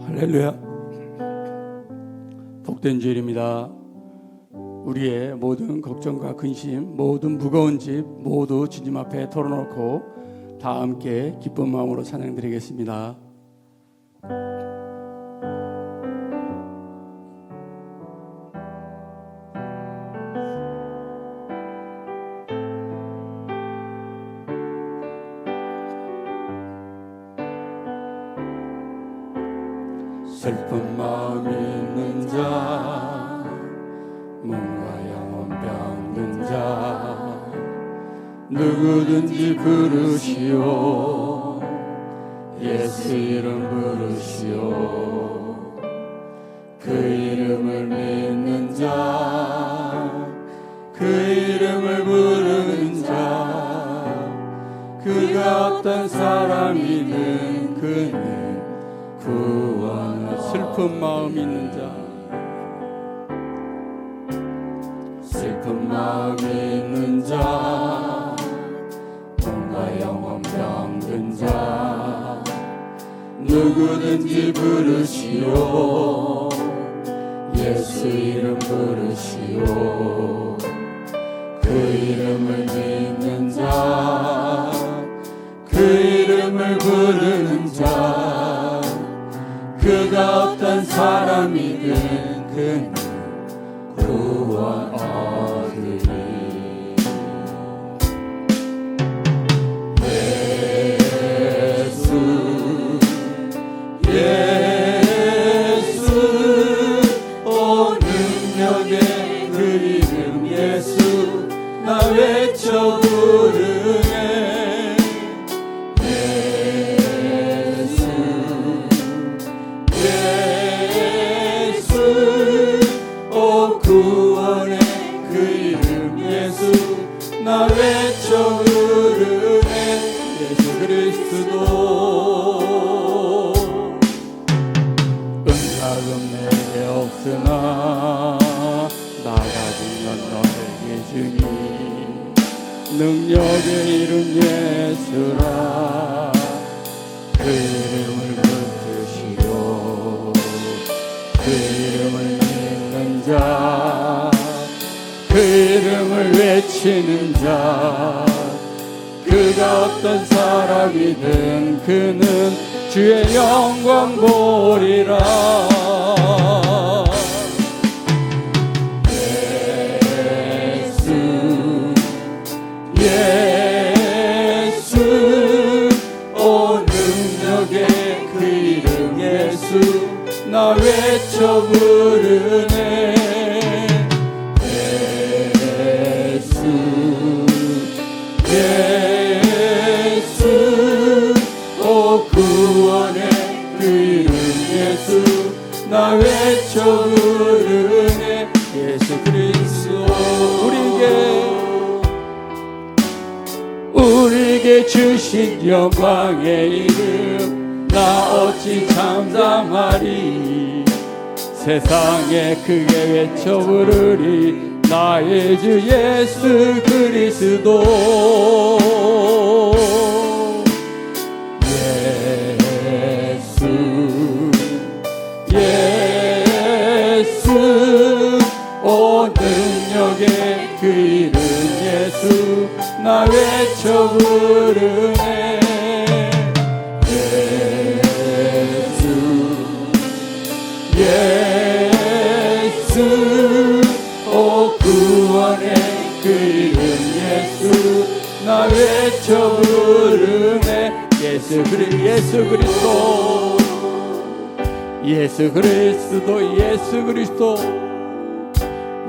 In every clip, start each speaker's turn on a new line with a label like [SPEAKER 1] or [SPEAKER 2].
[SPEAKER 1] 할렐루야. 복된 주일입니다. 우리의 모든 걱정과 근심, 모든 무거운 짐 모두 주님 앞에 털어놓고 다 함께 기쁜 마음으로 찬양드리겠습니다. 슬픈 마음 있는 자, 몸과 영혼 병든 자, 누구든지 부르시오. 예수 이름 부르시오. 그 이름을 믿는 자, 그 이름을 부르는 자, 그가 어떤 사람이든 그는 구원을. 슬픈 마음 있는 자, 슬픈 마음 있는 자, 몸과 영혼 병든 자, 누구든지 부르시오. 예수 이름 부르시오. 그 이름을 믿는 자, 그 이름을 부르는 자, 그가 어떤 사람이든 그는 구원 얻으리. 예수 예수 오 능력의 그 이름 예수 나 외쳐 부르네. 구원의 그 이름 예수 나 외쳐 부르네. 예수 그리스도 은사금 내게 없으나 나 가진 건 너에게 주니 능력의 이름 예수라. 그 이름을 붙드시오. 그 이름을 자, 그 이름을 외치는 자, 그가 어떤 사람이든 그는 주의 영광 보리라. 예수 예수 오 능력의 그 이름 예수 나 외쳐 부르네. 예수 오 구원의 그 이름 예수 나 외쳐 부르네. 예수 그리스도 우리에게 주신 영광의 이름 나 어찌 잠잠하리. 세상에 크게 외쳐 부르리. 나의 주 예수 그리스도. 예수 예수 오 능력의 그 이름 예수 나 외쳐 부르네. 예수 예수 오 구원의 그 이름 예수 나 외쳐 부르네. 예수 그리스도 예수 그리스도 예수 그리스도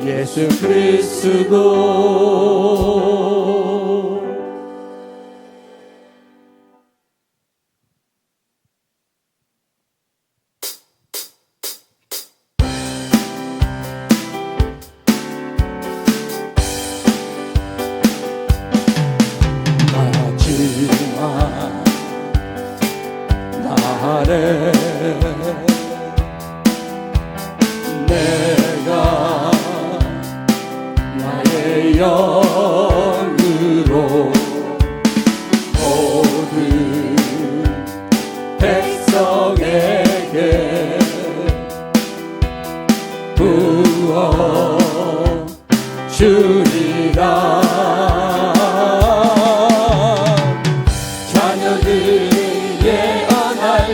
[SPEAKER 1] 예수 그리스도. 나를 내가 나의 영으로 모든 백성에게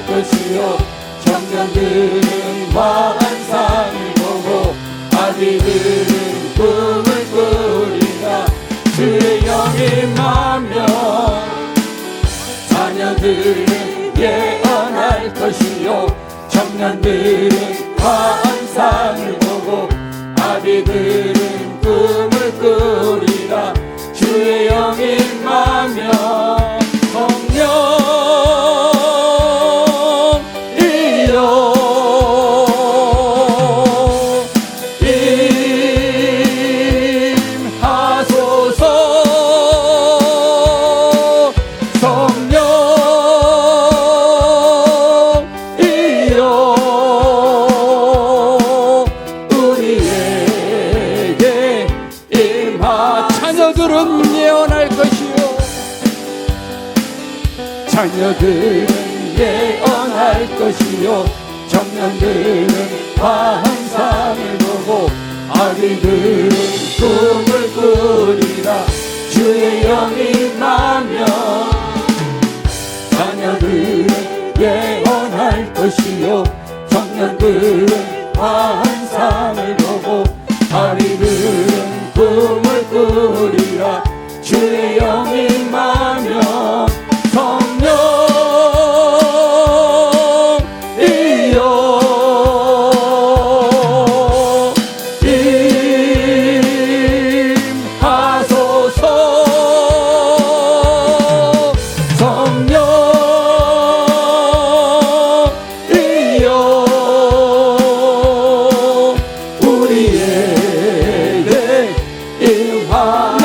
[SPEAKER 1] 것이요 청년들은 환상을 보고 아비들은 꿈을 꾸리라. 주의 영이 임하며 자녀들은 예언할 것이요 청년들은 환상을 보고 아비들은 꿈을 꾸리라. 주의 영이 임하며 성령이여 임하소서. 성령이여 우리에게 임하. 자녀들은 예언할 것이요 자녀들은 예언할 것이요 청년들은 환상을 보고 아비들은 꿈을 꾸리라. 주의 영이 임하며 자녀들은 예언할 것이요 청년들은 환상을 보고 아비들은 꿈을 꾸리라. 주의 영이 임하며 성령이여 임하소서. 성령이여 우리에게 임하.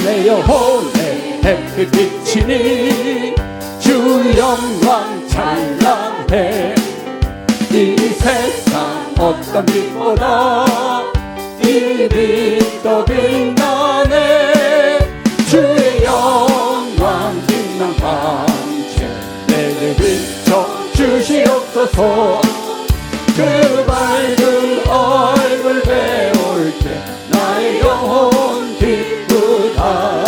[SPEAKER 1] 내 영혼에 햇빛 비치니 주 영광 찬란해. 이 세상 어떤 빛보다 이 빛 더 빛나네. 주의 영광 빛난 광채 내게 비춰 주시옵소서. 그 밝은 얼굴 배울 때 나의 영혼 기쁘다.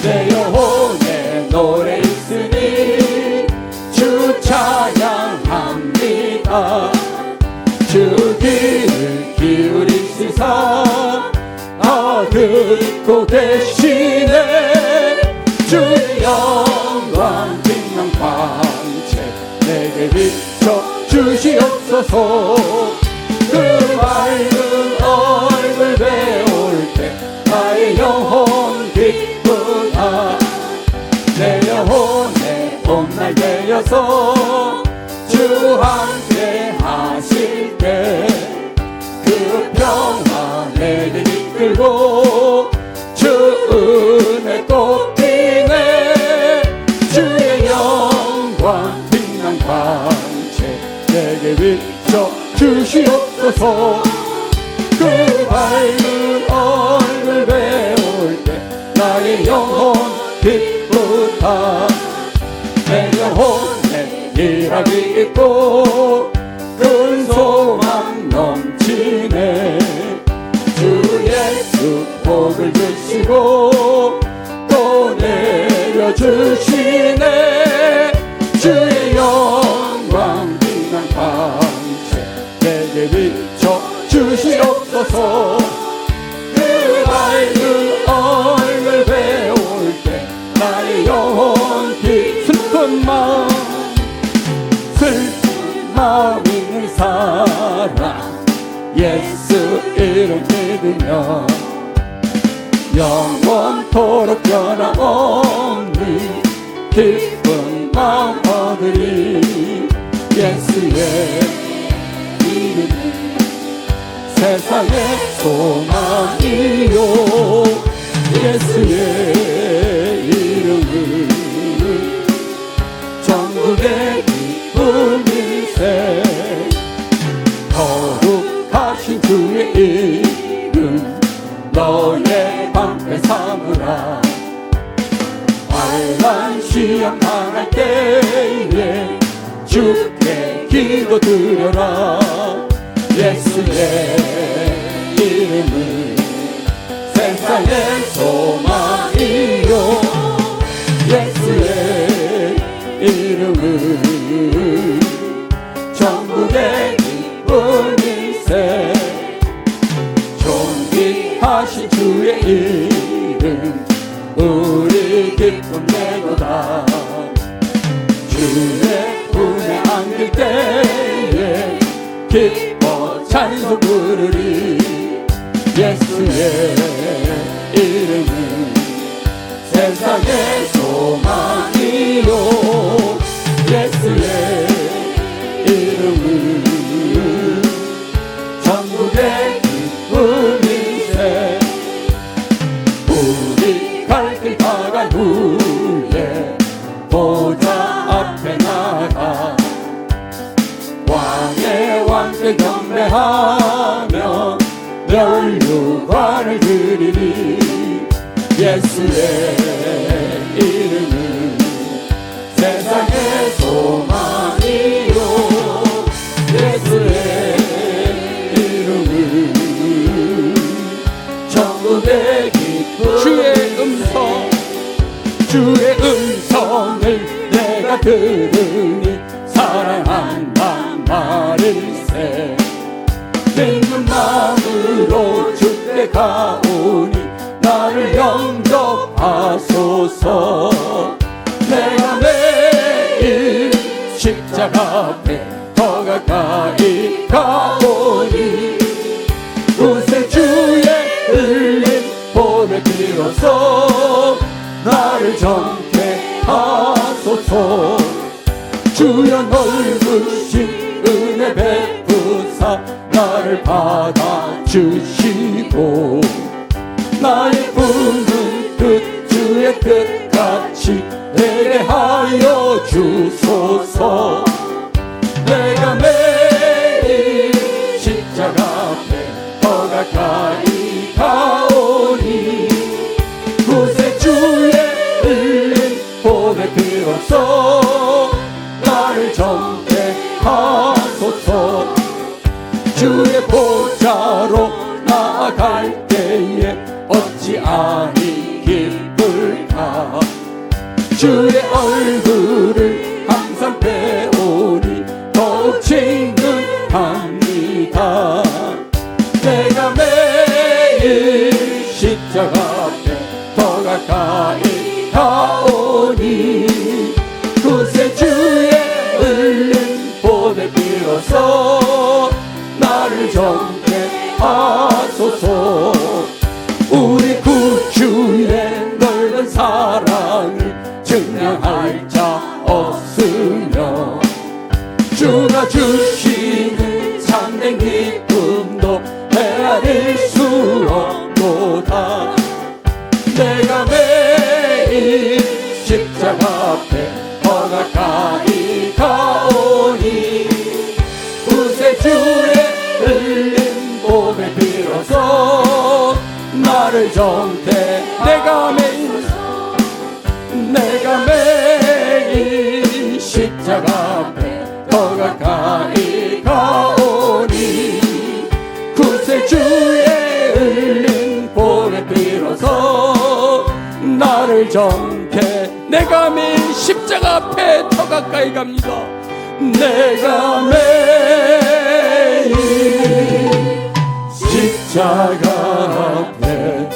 [SPEAKER 1] 내 영혼에 노래 있으니 주 찬양합니다. 주 귀를 기울이시사 듣고 계시네. 주의 영광 빛난 광채 내게 비춰 주시옵소서. 그 밝은 얼굴 배울 때 나의 영혼 기쁘다. 내 영혼에 봄날 되어서 주 함께 하실 때 그 평화 내게 이끌고 주 은혜 꽃피네. 주의 영광 빛난 광채 내게 비춰 주시옵소서. 그 밝은 얼굴 배울 때 나의 영혼 기쁘다. 내 영혼에 일하기 있고 큰 소망 넘치네. 주 예수 복을 주시고 또 내려주시네. 주의 영광 빛난 광채 내게 비춰 주시옵소서. 그 밝은 얼굴 배울 때 나의 영혼 슬픈 마음 있는 사람 예수 이름 믿으며 영원토록 변함없는 기쁜 마음 얻으리. 예수의 이름 세상의 소망이요. 예수의 이름은 전국의 기쁨일세. 거룩하신 주의 이름 너의 방패 삼으라. 환난 시험 당할 때에 주께 기도 드려라. 예수의 이름은 세상의 소망이요. 예수 예수의 이름은 전국의 기쁜 일세 존귀하신 주의 이름 우리 기쁨 내도다 주의 품에 안길 때에 기뻐 찬송 부르리 예수의 이름은 세상의 소망이요 예수의 이름은 전국의 기쁜 일세 우리 갈 길 다간 후에 보좌 앞에 나가 왕의 왕께 경배하며 멸류관을 드리리 예수의 이름은 세상의 소망이요 예수의 이름은 전국의 기쁨 주의 음성을 내가 들으니 사랑한단 말일세 맹근 마음으로 주께 가오니 나를 영접하소서 내가 매일 십자가 앞에 더 가까이 가오니 구세 주의 흘린 보배 비로소 나를 정케 하소서 주여 넓으신 은혜 베푸사 나를 받아주시고 나의 품은 뜻 주의 뜻같이 되게 하여 주소서 내가 매일 십자가 앞에 더 가까이 가오니 구세 주의 흘린 보배 비로소 나를 정케 하소서 주의 보좌로 나아갈 때에 어찌 아니 기쁠까 주의 얼굴을 항상 배우니 더욱 친근합니다 내가 매일 십자가 앞에 더 가까이 가오니 구세 주의 흘린 보배 비로소 나를 정케 하소서 우리 구주의 넓은 사랑을 증명할 자 없으며 주가 주시는 참된 기쁨도 헤아릴 수 없도다 내가 매일 십자가 앞에 더 가까이 가오니 구세 주의 흘린 보배 비로소 나를 정케 내가 매일 십자가 앞에 더 가까이 가오니 구세 주의 흘린 보배 비로소 나를 정케 내가 매일 십자가 앞에 더 가까이 갑니다 내가 매일 십자가 앞에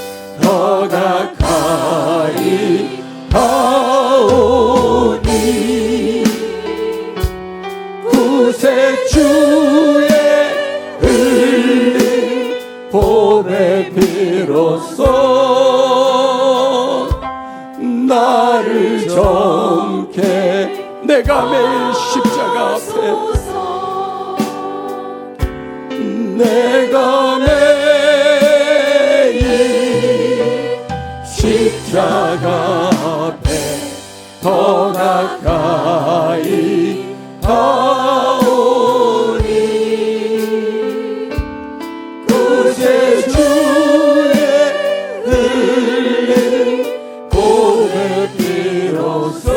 [SPEAKER 1] 더 가까이 가오니 구세 주의 흘린 보배 비로소 나를 정케 내가 매일 십자가 앞에 내가 매일 십자가 앞에 더 가까이 가오니 구세 주의 흘린 보배 비로소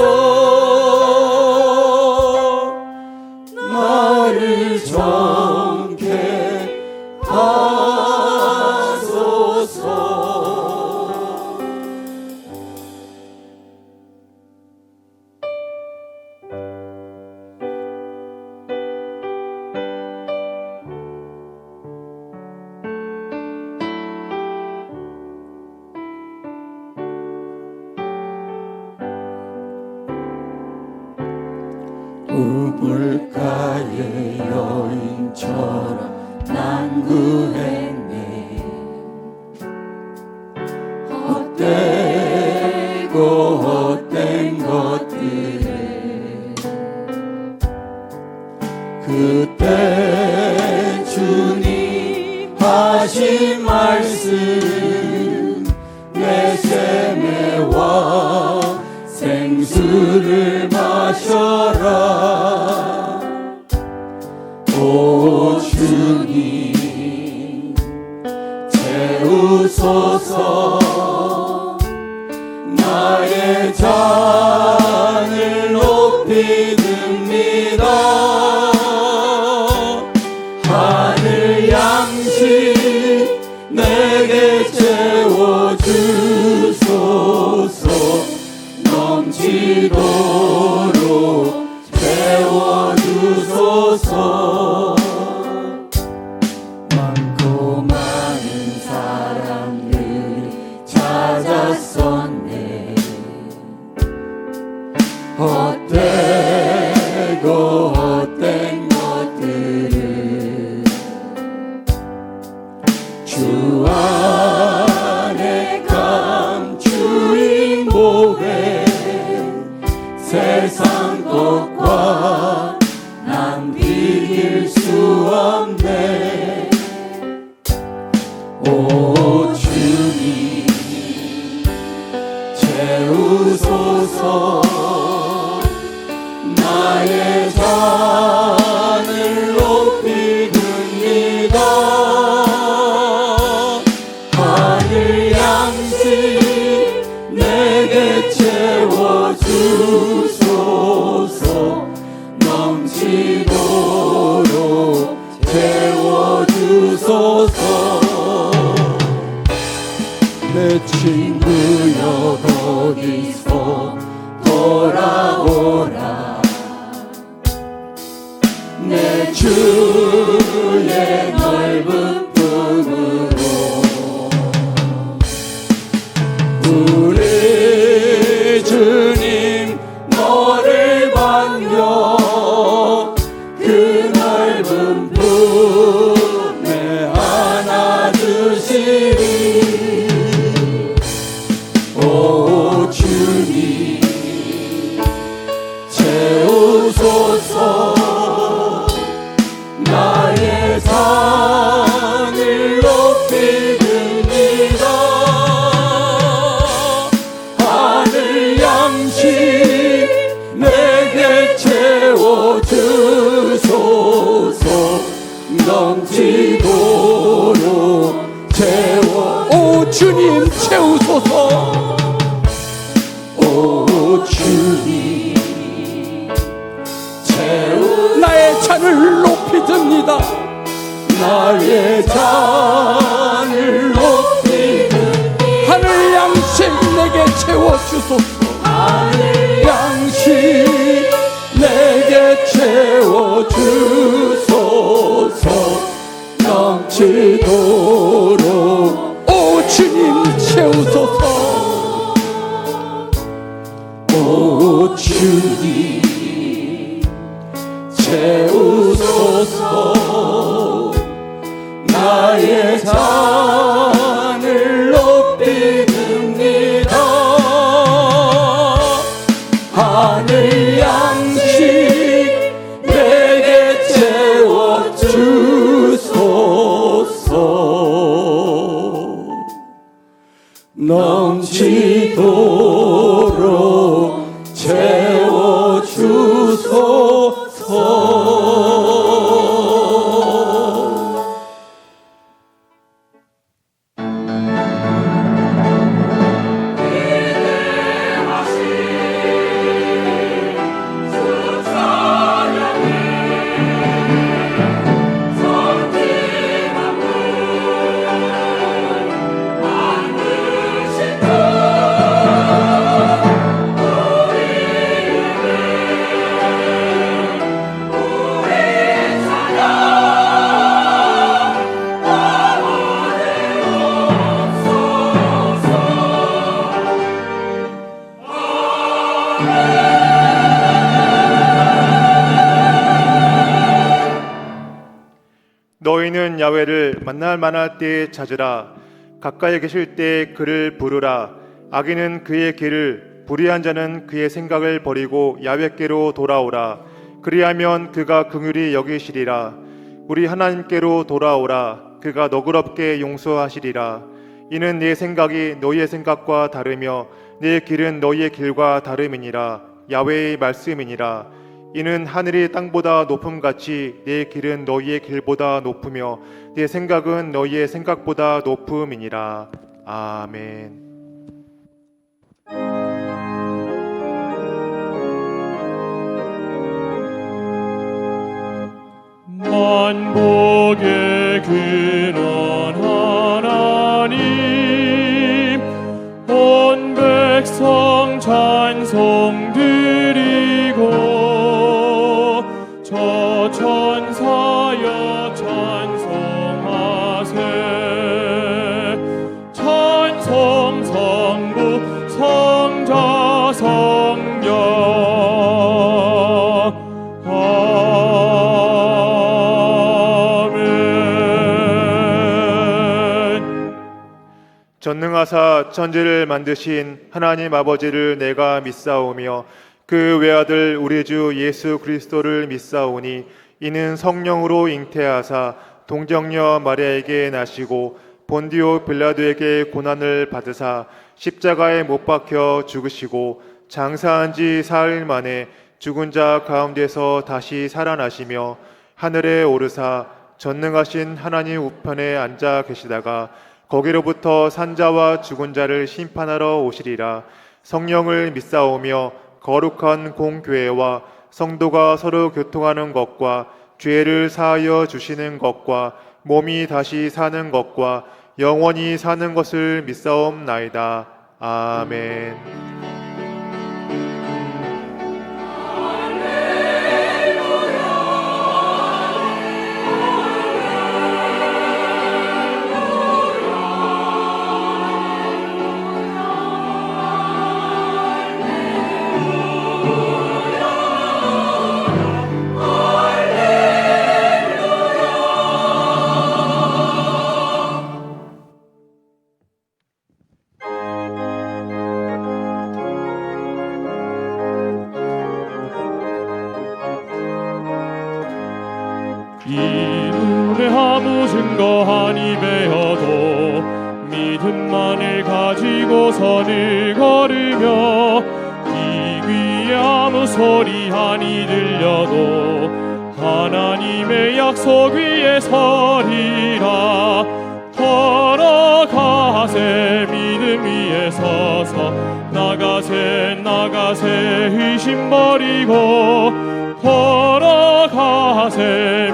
[SPEAKER 1] 나를 정케 하소서 우물가의 여인처럼 난 구했네. 헛되고 헛된 것들을 그때 주님 하신 말씀 내 샘에와 생수를 마셔라. 오 주님 채우소서. 나의 잔을 높이 듭니다. 하늘 양식 내게 채워주소서. 넘치도록 채워주소서. 많고 많은 사람들이 찾았었네. 헛되고 헛된 것들을 주 안에 감추인 복에 세상 것과 난 비길 수 없네. 오 주님 채우소서. 나의 잔을 높이 듭니다. 하늘 양식 내게 채워주소서. 넘치도록 채워주소서. 내 친구여 거기서 돌아오라. 내 주의 넓은 품으로 우리 주님 너를 반겨 그 넓은 품에 안아주시리. 오 주님 채우소서. 나의 산을 높이 듭니다. 하늘 양식 내게 채워주소서. 넘치도록 채워. 오 주님 채우소서. 오 주님 나의 잔을 높이 듭니다. 나의 잔을 높이 듭니다. 하늘 양식 내게 채워주소서. 하늘 양식 내게 채워주소서. 넘치도록 오 주님 채우소서. 오 주님 채우소서. 나의 잔을 높이 듭니다. 하늘 양식 내게 채워주소서. 넘치도록 채워주소서.
[SPEAKER 2] 너희는 야훼를 만날 때에 찾으라. 가까이 계실 때 그를 부르라. 악인은 그의 길을, 불의한 자는 그의 생각을 버리고 야훼께로 돌아오라. 그리하면 그가 긍휼히 여기시리라. 우리 하나님께로 돌아오라. 그가 너그럽게 용서하시리라. 이는 내 생각이 너희의 생각과 다르며 내 길은 너희의 길과 다름이니라. 야훼의 말씀이니라. 이는 하늘이 땅보다 높음같이 내 길은 너희의 길보다 높으며 내 생각은 너희의 생각보다 높음이니라. 아멘.
[SPEAKER 3] 만복의 근원 하나님, 온 백성 찬송 드리고 저 천사여 찬송하세. 찬송 성부 성자 성령.
[SPEAKER 2] 전능하사 천지를 만드신 하나님 아버지를 내가 믿사오며 그 외아들 우리 주 예수 그리스도를 믿사오니 이는 성령으로 잉태하사 동정녀 마리아에게 나시고 본디오 빌라도에게 고난을 받으사 십자가에 못 박혀 죽으시고 장사한 지 사흘 만에 죽은 자 가운데서 다시 살아나시며 하늘에 오르사 전능하신 하나님 우편에 앉아 계시다가 거기로부터 산자와 죽은 자를 심판하러 오시리라. 성령을 믿사오며 거룩한 공교회와 성도가 서로 교통하는 것과 죄를 사하여 주시는 것과 몸이 다시 사는 것과 영원히 사는 것을 믿사옵나이다. 아멘.
[SPEAKER 3] 이 눈에 아무 증거하니 배어도 믿음만을 가지고 선을 걸으며 이 귀에 아무 소리 하니 들려도 하나님의 약속 위에 서리라. 걸어가세 믿음 위에 서서 나가세 의심 버리고 걸어가세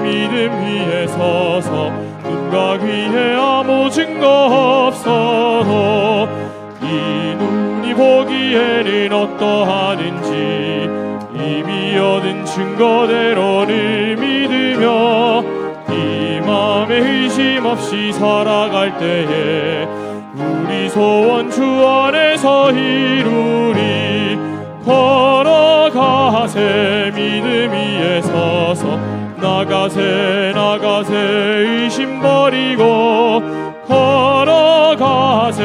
[SPEAKER 3] 믿음 위에 서서 눈과 귀에 아무 증거 없어도 이 눈이 보기에는 어떠하든지 이미 얻은 증거대로를 믿으며 이 마음에 의심 없이 살아갈 때에 우리 소원 주 안에서 이루리. 걸어가세 믿음 위에 서서 나가세 의심 버리고 걸어가세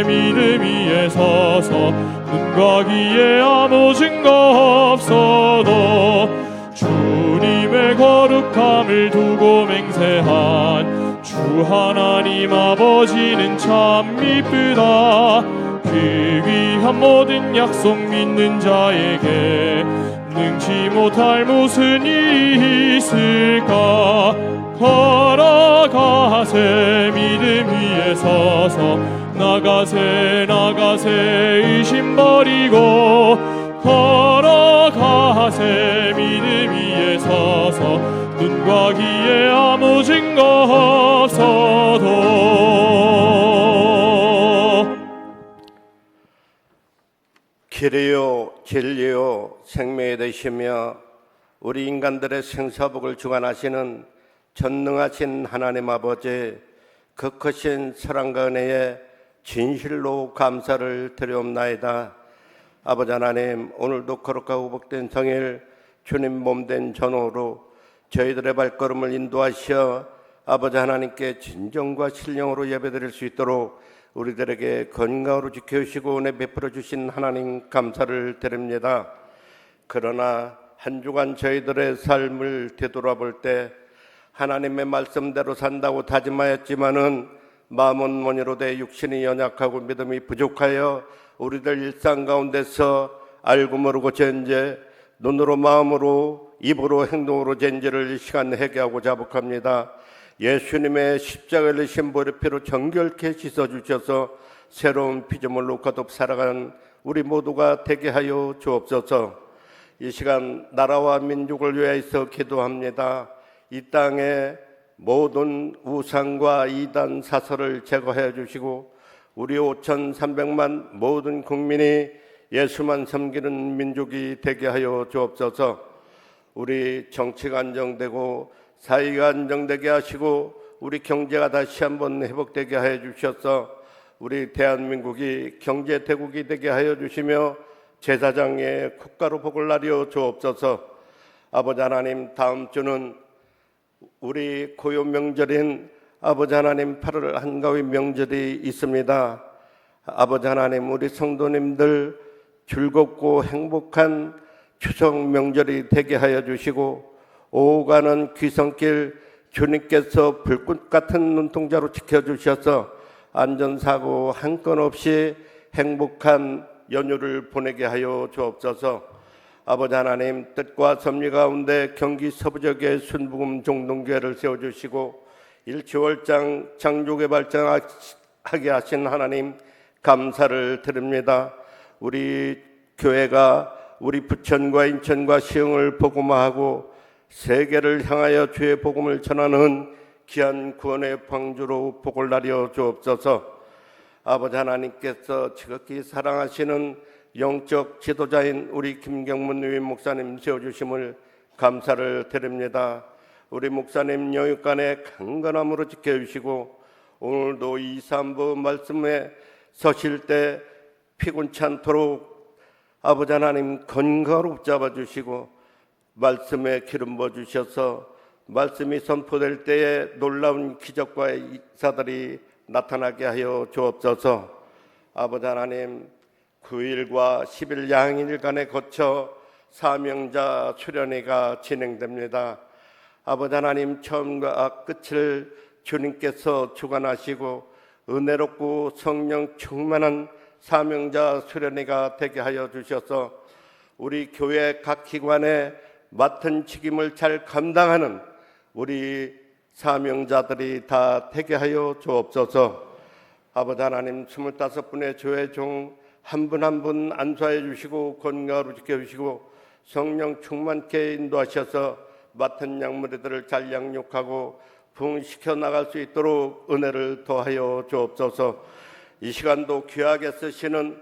[SPEAKER 3] 믿음 위에 서서 눈과 귀에 아무 증거 없어도 주님의 거룩함을 두고 맹세한 주 하나님 아버지는 참 미쁘다. 그 귀한 모든 약속 믿는 자에게 능치 못할 무슨 일이 있을까. 걸어가세 믿음 위에 서서 나가세 의심 버리고 걸어가세 믿음 위에 서서 눈과 귀에 아무 증거 없어도.
[SPEAKER 4] 길이요 진리요 생명이 되시며 우리 인간들의 생사복을 주관하시는 전능하신 하나님 아버지, 그 크신 사랑과 은혜에 진실로 감사를 드리옵나이다. 아버지 하나님, 오늘도 거룩하고 복된 성일 주님 몸된 전후로 저희들의 발걸음을 인도하시어 아버지 하나님께 진정과 신령으로 예배드릴 수 있도록 우리들에게 건강으로 지켜주시고 은혜 베풀어 주신 하나님 감사를 드립니다. 그러나 한 주간 저희들의 삶을 되돌아볼 때 하나님의 말씀대로 산다고 다짐하였지만은 마음은 원이로되 육신이 연약하고 믿음이 부족하여 우리들 일상 가운데서 알고 모르고 전제 눈으로 마음으로 입으로 행동으로 전제를 이 시간 회개하고 자복합니다. 예수님의 십자가를 지신 보혈피로 정결케 씻어주셔서 새로운 피조물로 거듭 살아가는 우리 모두가 되게 하여 주옵소서. 이 시간 나라와 민족을 위하여 기도합니다. 이 땅에 모든 우상과 이단 사설을 제거해 주시고 우리 5,300만 모든 국민이 예수만 섬기는 민족이 되게 하여 주옵소서. 우리 정치가 안정되고 사회가 안정되게 하시고 우리 경제가 다시 한번 회복되게 하여 주셔서 우리 대한민국이 경제 대국이 되게 하여 주시며 제사장의 국가로 복을 나려 주옵소서. 아버지 하나님, 다음 주는 우리 고요 명절인 아버지 하나님 8월 한가위 명절이 있습니다. 아버지 하나님, 우리 성도님들 즐겁고 행복한 추석 명절이 되게 하여 주시고 오가는 귀성길 주님께서 불꽃 같은 눈동자로 지켜주셔서 안전사고 한 건 없이 행복한 연휴를 보내게 하여 주옵소서. 아버지 하나님, 뜻과 섭리 가운데 경기 서부지역에 순복음 종동교회를 세워주시고 일치월장 창조개발장하게 하신 하나님 감사를 드립니다. 우리 교회가 우리 부천과 인천과 시흥을 복음화하고 세계를 향하여 주의 복음을 전하는 귀한 구원의 방주로 복을 나려 주옵소서. 아버지 하나님께서 지극히 사랑하시는 영적 지도자인 우리 김경문 위임 목사님 세워주심을 감사를 드립니다. 우리 목사님 영육간에 강건함으로 지켜주시고 오늘도 2, 3부 말씀에 서실 때 피곤치 않도록 아버지 하나님 건강으로 붙잡아 주시고 말씀에 기름 부어 주셔서 말씀이 선포될 때에 놀라운 기적과 이사들이 나타나게 하여 주옵소서. 아버지 하나님, 9일과 10일 양일간에 거쳐 사명자 수련회가 진행됩니다. 아버지 하나님, 처음과 끝을 주님께서 주관하시고 은혜롭고 성령 충만한 사명자 수련회가 되게 하여 주셔서 우리 교회 각 기관에 맡은 책임을 잘 감당하는 우리 사명자들이 다 되게 하여 주옵소서. 아버지 하나님, 25분의 교회 종 한 분 한 분 안수하여 주시고 건강으로 지켜주시고 성령 충만케 인도하셔서 맡은 양무리들을 잘 양육하고 부흥시켜 나갈 수 있도록 은혜를 더하여 주옵소서. 이 시간도 귀하게 쓰시는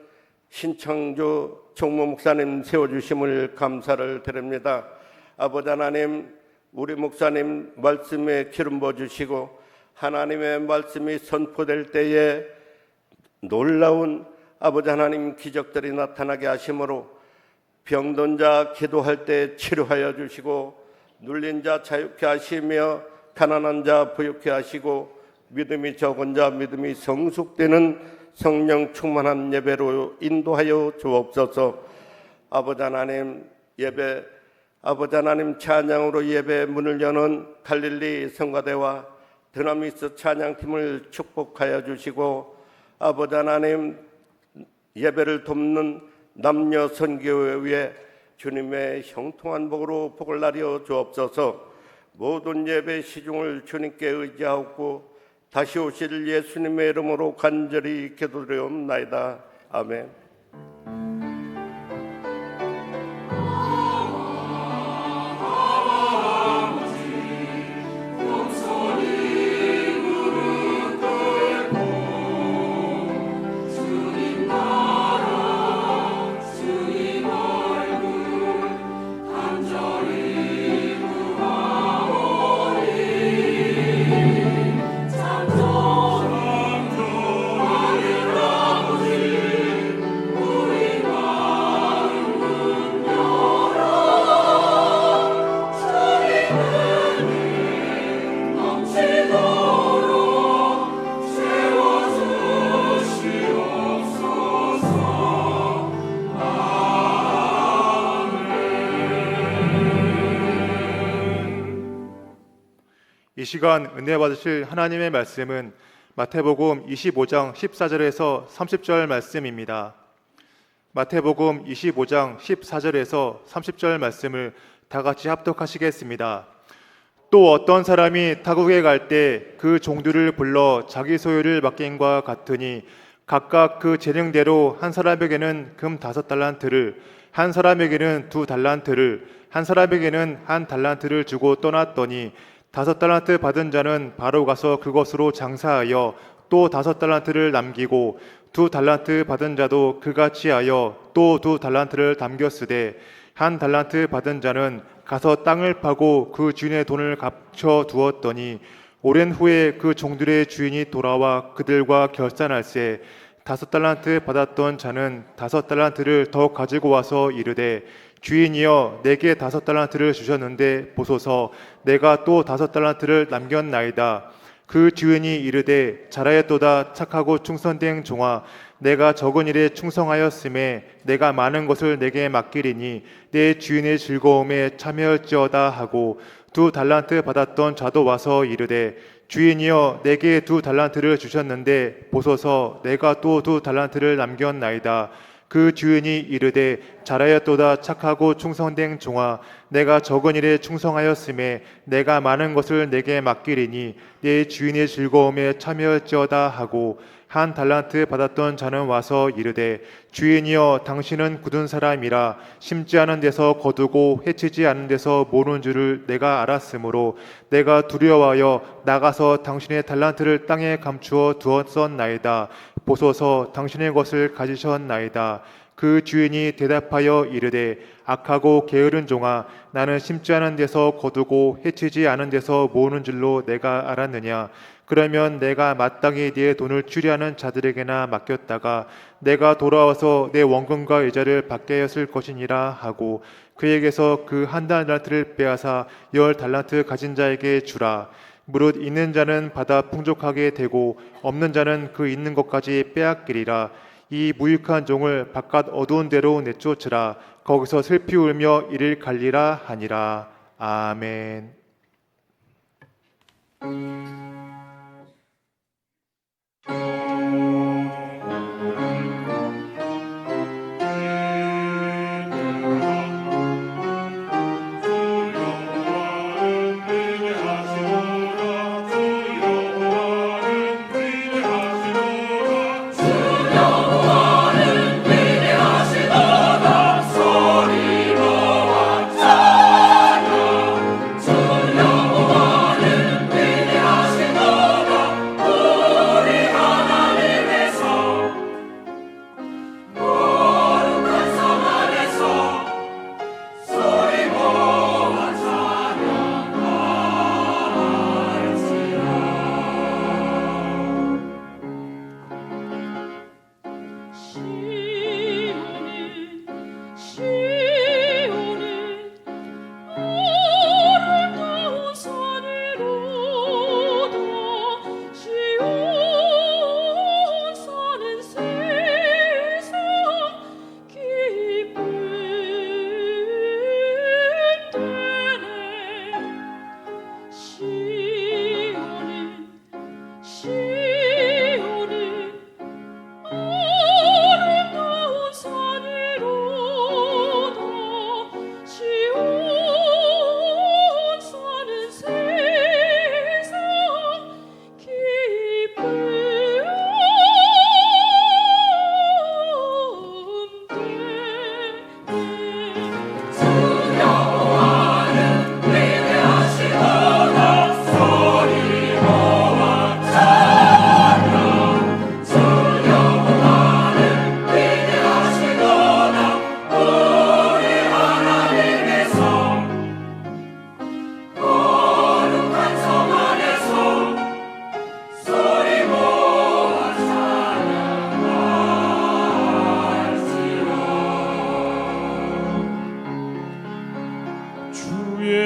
[SPEAKER 4] 신창조 총무 목사님 세워주심을 감사를 드립니다. 아버지 하나님, 우리 목사님 말씀에 기름 부어주시고 하나님의 말씀이 선포될 때에 놀라운 아버지 하나님 기적들이 나타나게 하심으로 병든 자 기도할 때 치료하여 주시고 눌린 자 자유케 하시며 가난한 자 부유케 하시고 믿음이 적은 자 믿음이 성숙되는 성령 충만한 예배로 인도하여 주옵소서. 아버지 하나님, 예배 아버지 하나님 찬양으로 예배 문을 여는 갈릴리 성가대와 드나미스 찬양팀을 축복하여 주시고 아버지 하나님, 예배를 돕는 남녀 선교회 위에 주님의 형통한 복으로 복을 나려 주옵소서. 모든 예배 시중을 주님께 의지하고 다시 오실 예수님의 이름으로 간절히 기도드리옵나이다. 아멘.
[SPEAKER 2] 이 시간 은혜 받으실 하나님의 말씀은 마태복음 25장 14절에서 30절 말씀입니다. 마태복음 25장 14절에서 30절 말씀을 다 같이 합독하시겠습니다. 또 어떤 사람이 타국에 갈 때 그 종들을 불러 자기 소유를 맡김과 같으니 각각 그 재능대로 한 사람에게는 금 5달란트를, 한 사람에게는 2달란트를, 한 사람에게는 1달란트를 주고 떠났더니 5달란트 받은 자는 바로 가서 그것으로 장사하여 또 5달란트를 남기고 2달란트 받은 자도 그같이 하여 또 2달란트를 남겼으되 1달란트 받은 자는 가서 땅을 파고 그 주인의 돈을 갚쳐 두었더니 오랜 후에 그 종들의 주인이 돌아와 그들과 결산할세 5달란트 받았던 자는 5달란트를 더 가지고 와서 이르되 주인이여 내게 5달란트를 주셨는데 보소서 내가 또 5달란트를 남겼나이다. 그 주인이 이르되 잘하였도다 착하고 충성된 종아 내가 적은 일에 충성하였음에 내가 많은 것을 내게 맡기리니 내 주인의 즐거움에 참여할지어다 하고 2달란트 받았던 자도 와서 이르되 주인이여 내게 2달란트를 주셨는데 보소서 내가 또 2달란트를 남겼나이다. 그 주인이 이르되 잘하였도다 착하고 충성된 종아 내가 적은 일에 충성하였음에 내가 많은 것을 내게 맡기리니 내 주인의 즐거움에 참여할지어다 하고 1달란트 받았던 자는 와서 이르되 주인이여 당신은 굳은 사람이라 심지 않은 데서 거두고 해치지 않은 데서 모는 줄을 내가 알았으므로 내가 두려워하여 나가서 당신의 달란트를 땅에 감추어 두었었나이다. 보소서 당신의 것을 가지셨나이다. 그 주인이 대답하여 이르되 악하고 게으른 종아 나는 심지 않은 데서 거두고 해치지 않은 데서 모으는 줄로 내가 알았느냐. 그러면 내가 마땅히 네 돈을 추리하는 자들에게나 맡겼다가 내가 돌아와서 내 원금과 이자를 받게 하였을 것이니라 하고 그에게서 그 1달란트를 빼앗아 10달란트 가진 자에게 주라. 무릇 있는 자는 받아 풍족하게 되고 없는 자는 그 있는 것까지 빼앗기리라. 이 무익한 종을 바깥 어두운 데로 내쫓으라. 거기서 슬피 울며 이를 갈리라 하니라. 아멘.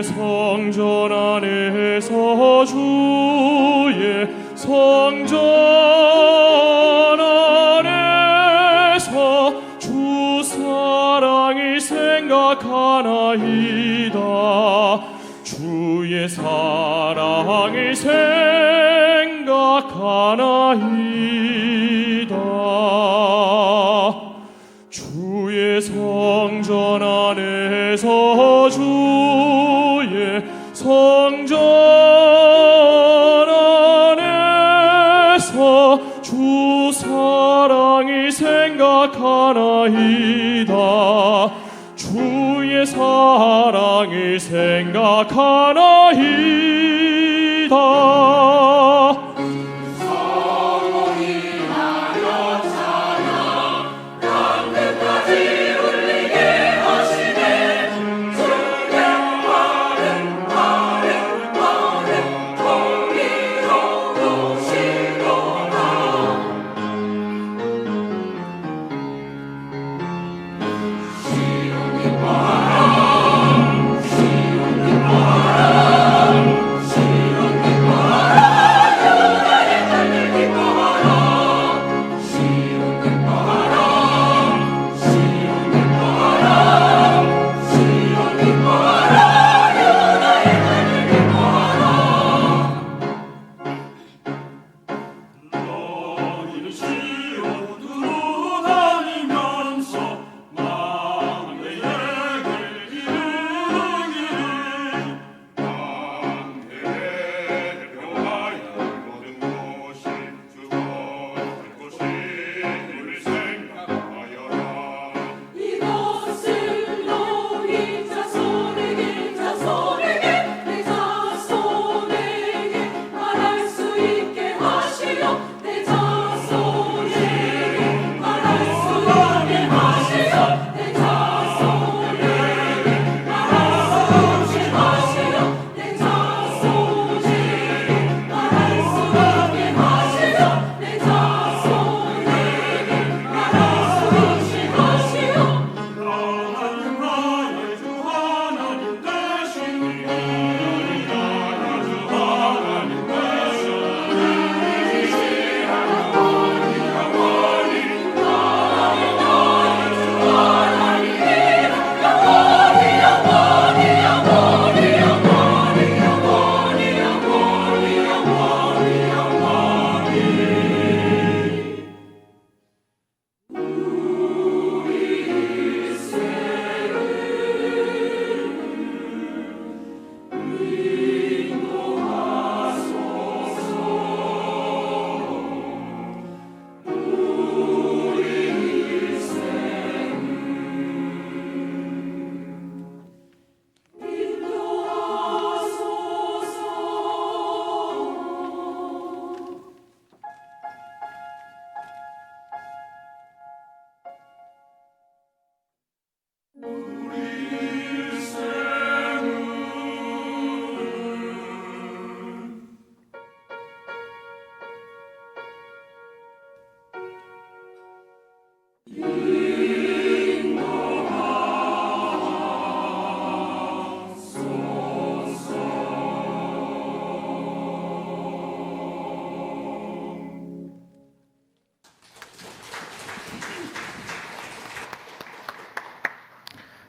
[SPEAKER 3] 성전 안에서 주의 성전 안에서 주 사랑이 생각하나이다. 주의 사랑을 생각하나이다. 주의 성전 안에서 주의 성전 안에서 주 사랑을 생각하나이다. 주의 사랑을 생각하나이다.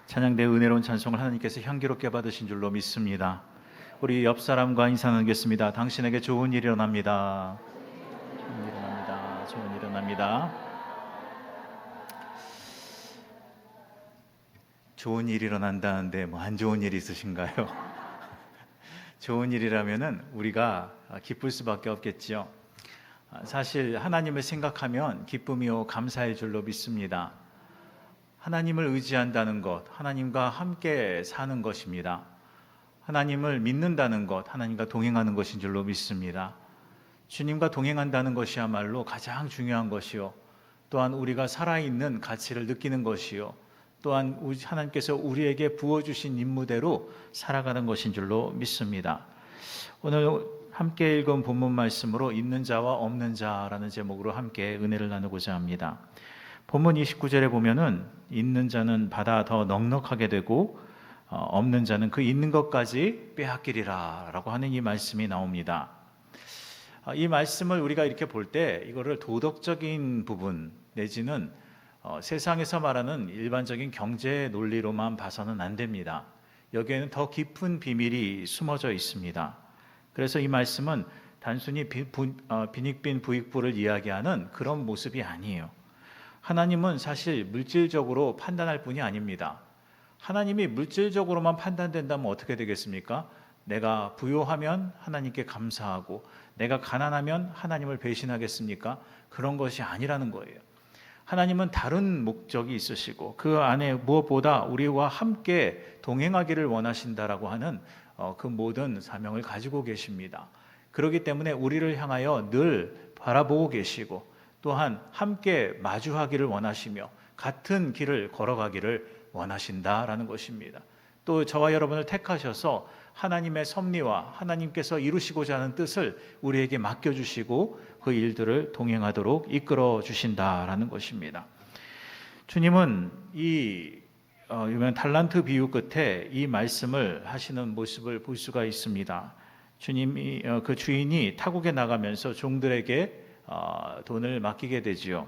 [SPEAKER 5] 찬양대의 은혜로운 찬송을 하나님께서 향기롭게 받으신 줄로 믿습니다. 우리 옆 사람과 인사 나누겠습니다. 당신에게 좋은 일이 일어납니다. 좋은 일이 일어납니다. 좋은 일이 일어납니다. 좋은 일이 일어난다는데 뭐 안 좋은 일이 있으신가요? 좋은 일이라면은 우리가 기쁠 수밖에 없겠지요. 사실 하나님을 생각하면 기쁨이요 감사의 줄로 믿습니다. 하나님을 의지한다는 것, 하나님과 함께 사는 것입니다. 하나님을 믿는다는 것, 하나님과 동행하는 것인 줄로 믿습니다. 주님과 동행한다는 것이야말로 가장 중요한 것이요, 또한 우리가 살아있는 가치를 느끼는 것이요, 또한 하나님께서 우리에게 부어주신 임무대로 살아가는 것인 줄로 믿습니다. 오늘 함께 읽은 본문 말씀으로 있는 자와 없는 자라는 제목으로 함께 은혜를 나누고자 합니다. 본문 29절에 보면은 있는 자는 받아 더 넉넉하게 되고 없는 자는 그 있는 것까지 빼앗기리라 라고 하는 이 말씀이 나옵니다. 이 말씀을 우리가 이렇게 볼 때 이거를 도덕적인 부분 내지는 세상에서 말하는 일반적인 경제 논리로만 봐서는 안 됩니다. 여기에는 더 깊은 비밀이 숨어져 있습니다. 그래서 이 말씀은 단순히 빈익빈 부익부를 이야기하는 그런 모습이 아니에요. 하나님은 사실 물질적으로 판단할 분이 아닙니다. 하나님이 물질적으로만 판단된다면 어떻게 되겠습니까? 내가 부요하면 하나님께 감사하고 내가 가난하면 하나님을 배신하겠습니까? 그런 것이 아니라는 거예요. 하나님은 다른 목적이 있으시고 그 안에 무엇보다 우리와 함께 동행하기를 원하신다라고 하는 그 모든 사명을 가지고 계십니다. 그렇기 때문에 우리를 향하여 늘 바라보고 계시고 또한 함께 마주하기를 원하시며 같은 길을 걸어가기를 원하신다라는 것입니다. 또 저와 여러분을 택하셔서 하나님의 섭리와 하나님께서 이루시고자 하는 뜻을 우리에게 맡겨주시고 그 일들을 동행하도록 이끌어 주신다라는 것입니다. 주님은 이 달란트 비유 끝에 이 말씀을 하시는 모습을 볼 수가 있습니다. 주님이 그 주인이 타국에 나가면서 종들에게 돈을 맡기게 되지요.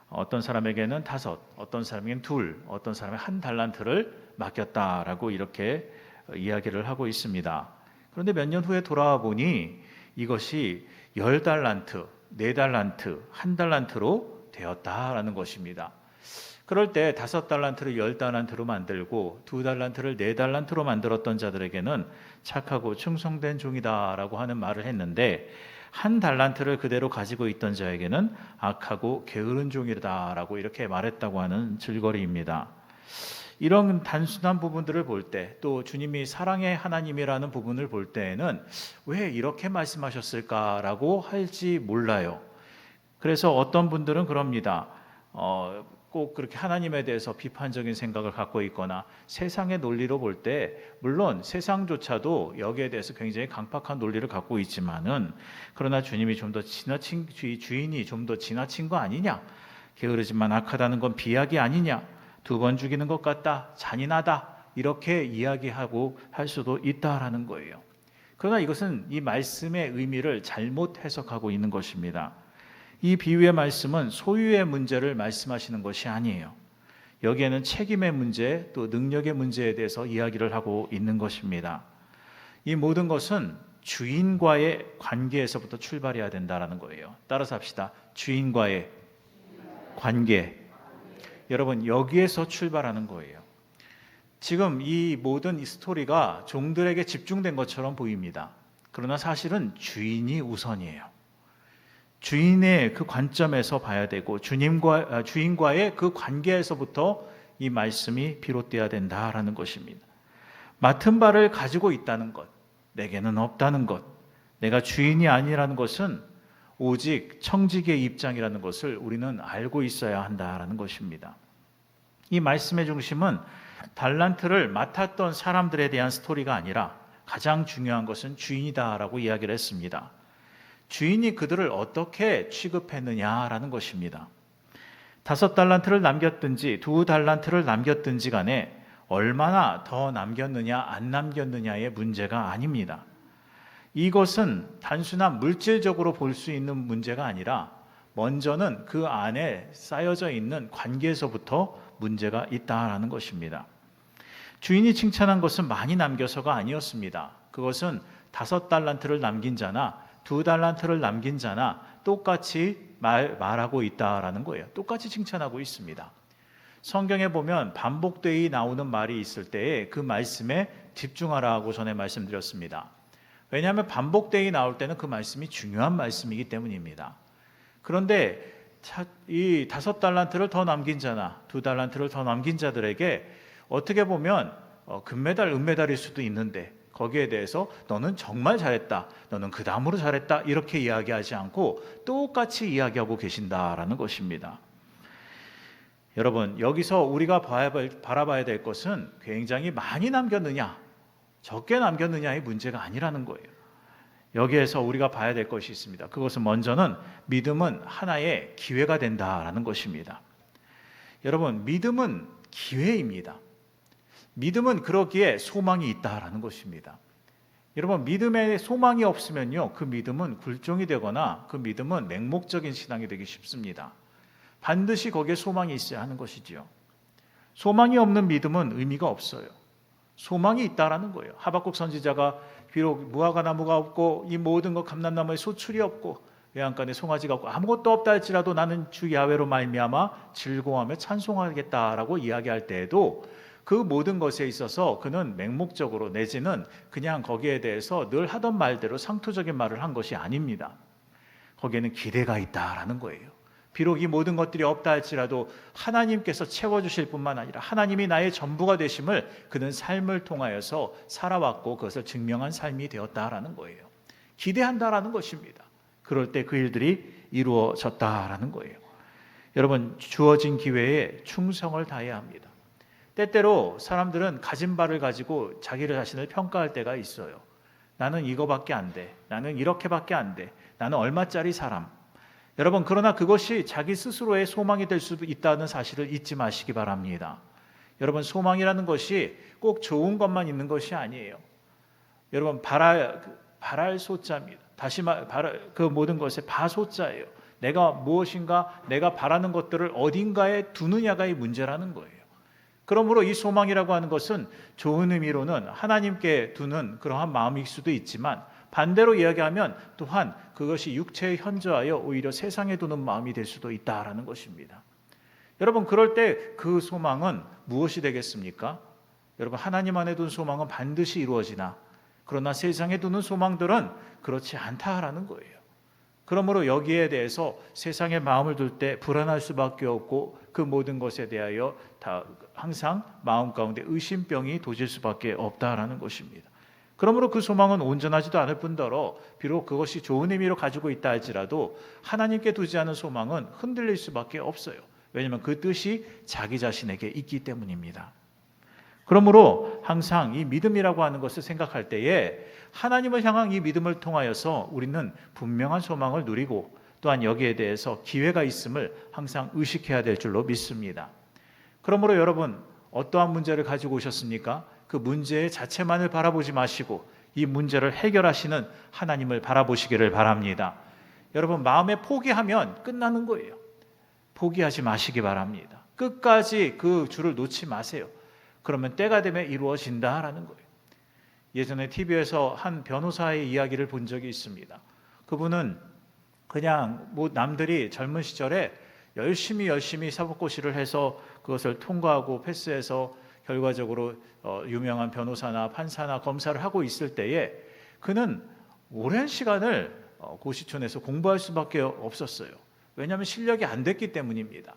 [SPEAKER 5] 어떤 사람에게는 5, 어떤 사람에게는 2, 어떤 사람에 1달란트를 맡겼다라고 이렇게 이야기를 하고 있습니다. 그런데 몇 년 후에 돌아와 보니 이것이 10달란트, 4달란트, 1달란트로 되었다라는 것입니다. 그럴 때 5달란트를 10달란트로 만들고 2달란트를 4달란트로 만들었던 자들에게는 착하고 충성된 종이다라고 하는 말을 했는데 1달란트를 그대로 가지고 있던 자에게는 악하고 게으른 종이다라고 이렇게 말했다고 하는 줄거리입니다. 이런 단순한 부분들을 볼 때, 또 주님이 사랑의 하나님이라는 부분을 볼 때에는 왜 이렇게 말씀하셨을까라고 할지 몰라요. 그래서 어떤 분들은 그럽니다. 꼭 그렇게 하나님에 대해서 비판적인 생각을 갖고 있거나 세상의 논리로 볼 때 물론 세상조차도 여기에 대해서 굉장히 강팍한 논리를 갖고 있지만은 그러나 주님이 좀 더 지나친 주인이 좀 더 지나친 거 아니냐? 게으르지만 악하다는 건 비약이 아니냐? 2번 죽이는 것 같다, 잔인하다 이렇게 이야기하고 할 수도 있다라는 거예요. 그러나 이것은 이 말씀의 의미를 잘못 해석하고 있는 것입니다. 이 비유의 말씀은 소유의 문제를 말씀하시는 것이 아니에요. 여기에는 책임의 문제, 또 능력의 문제에 대해서 이야기를 하고 있는 것입니다. 이 모든 것은 주인과의 관계에서부터 출발해야 된다는 거예요. 따라서 합시다. 주인과의 관계. 여러분, 여기에서 출발하는 거예요. 지금 이 모든 이 스토리가 종들에게 집중된 것처럼 보입니다. 그러나 사실은 주인이 우선이에요. 주인의 그 관점에서 봐야 되고 주인과의 그 관계에서부터 이 말씀이 비롯돼야 된다라는 것입니다. 맡은 바를 가지고 있다는 것, 내게는 없다는 것, 내가 주인이 아니라는 것은 오직 청지기의 입장이라는 것을 우리는 알고 있어야 한다라는 것입니다. 이 말씀의 중심은 달란트를 맡았던 사람들에 대한 스토리가 아니라 가장 중요한 것은 주인이다라고 이야기를 했습니다. 주인이 그들을 어떻게 취급했느냐라는 것입니다. 5달란트를 남겼든지 2달란트를 남겼든지 간에 얼마나 더 남겼느냐 안 남겼느냐의 문제가 아닙니다. 이것은 단순한 물질적으로 볼 수 있는 문제가 아니라 먼저는 그 안에 쌓여져 있는 관계에서부터 문제가 있다라는 것입니다. 주인이 칭찬한 것은 많이 남겨서가 아니었습니다. 그것은 5달란트를 남긴 자나 2달란트를 남긴 자나 똑같이 말하고 있다라는 거예요. 똑같이 칭찬하고 있습니다. 성경에 보면 반복되이 나오는 말이 있을 때에 그 말씀에 집중하라고 전에 말씀드렸습니다. 왜냐하면 반복되이 나올 때는 그 말씀이 중요한 말씀이기 때문입니다. 그런데 이 5달란트를 더 남긴 자나 2달란트를 더 남긴 자들에게 어떻게 보면 금메달, 은메달일 수도 있는데 거기에 대해서 너는 정말 잘했다, 너는 그 다음으로 잘했다 이렇게 이야기하지 않고 똑같이 이야기하고 계신다라는 것입니다. 여러분, 여기서 우리가 바라봐야 될 것은 굉장히 많이 남겼느냐 적게 남겼느냐의 문제가 아니라는 거예요. 여기에서 우리가 봐야 될 것이 있습니다. 그것은 먼저는 믿음은 하나의 기회가 된다라는 것입니다. 여러분, 믿음은 기회입니다. 믿음은 그러기에 소망이 있다라는 것입니다. 여러분, 믿음에 소망이 없으면요, 그 믿음은 굴종이 되거나 그 믿음은 맹목적인 신앙이 되기 쉽습니다. 반드시 거기에 소망이 있어야 하는 것이지요. 소망이 없는 믿음은 의미가 없어요. 소망이 있다라는 거예요. 하박국 선지자가 비록 무화과 나무가 없고 이 모든 것 감람나무에 소출이 없고 외양간에 송아지가 없고 아무것도 없다 할지라도 나는 주 야훼로 말미암아 즐거워하며 찬송하겠다라고 이야기할 때에도 그 모든 것에 있어서 그는 맹목적으로 내지는 그냥 거기에 대해서 늘 하던 말대로 상투적인 말을 한 것이 아닙니다. 거기에는 기대가 있다라는 거예요. 비록 이 모든 것들이 없다 할지라도 하나님께서 채워주실 뿐만 아니라 하나님이 나의 전부가 되심을 그는 삶을 통하여서 살아왔고 그것을 증명한 삶이 되었다라는 거예요. 기대한다라는 것입니다. 그럴 때 그 일들이 이루어졌다라는 거예요. 여러분, 주어진 기회에 충성을 다해야 합니다. 때때로 사람들은 가진 바를 가지고 자기를 자신을 평가할 때가 있어요. 나는 이거밖에 안 돼. 나는 이렇게밖에 안 돼. 나는 얼마짜리 사람. 여러분, 그러나 그것이 자기 스스로의 소망이 될 수 있다는 사실을 잊지 마시기 바랍니다. 여러분, 소망이라는 것이 꼭 좋은 것만 있는 것이 아니에요. 여러분, 바랄 소자입니다. 다시 그 모든 것의 바소자예요. 내가 무엇인가 내가 바라는 것들을 어딘가에 두느냐가 이 문제라는 거예요. 그러므로 이 소망이라고 하는 것은 좋은 의미로는 하나님께 두는 그러한 마음일 수도 있지만 반대로 이야기하면 또한 그것이 육체에 현저하여 오히려 세상에 두는 마음이 될 수도 있다라는 것입니다. 여러분, 그럴 때 그 소망은 무엇이 되겠습니까? 여러분, 하나님 안에 둔 소망은 반드시 이루어지나 그러나 세상에 두는 소망들은 그렇지 않다라는 거예요. 그러므로 여기에 대해서 세상에 마음을 둘 때 불안할 수밖에 없고 그 모든 것에 대하여 다 항상 마음 가운데 의심병이 도질 수밖에 없다라는 것입니다. 그러므로 그 소망은 온전하지도 않을 뿐더러 비록 그것이 좋은 의미로 가지고 있다 할지라도 하나님께 두지 않은 소망은 흔들릴 수밖에 없어요. 왜냐하면 그 뜻이 자기 자신에게 있기 때문입니다. 그러므로 항상 이 믿음이라고 하는 것을 생각할 때에 하나님을 향한 이 믿음을 통하여서 우리는 분명한 소망을 누리고 또한 여기에 대해서 기회가 있음을 항상 의식해야 될 줄로 믿습니다. 그러므로 여러분, 어떠한 문제를 가지고 오셨습니까? 그 문제 자체만을 바라보지 마시고 이 문제를 해결하시는 하나님을 바라보시기를 바랍니다. 여러분, 마음에 포기하면 끝나는 거예요. 포기하지 마시기 바랍니다. 끝까지 그 줄을 놓지 마세요. 그러면 때가 되면 이루어진다라는 거예요. 예전에 TV에서 한 변호사의 이야기를 본 적이 있습니다. 그분은 그냥 남들이 젊은 시절에 열심히 사법고시를 해서 그것을 통과하고 패스해서 결과적으로 유명한 변호사나 판사나 검사를 하고 있을 때에 그는 오랜 시간을 고시촌에서 공부할 수밖에 없었어요. 왜냐하면 실력이 안 됐기 때문입니다.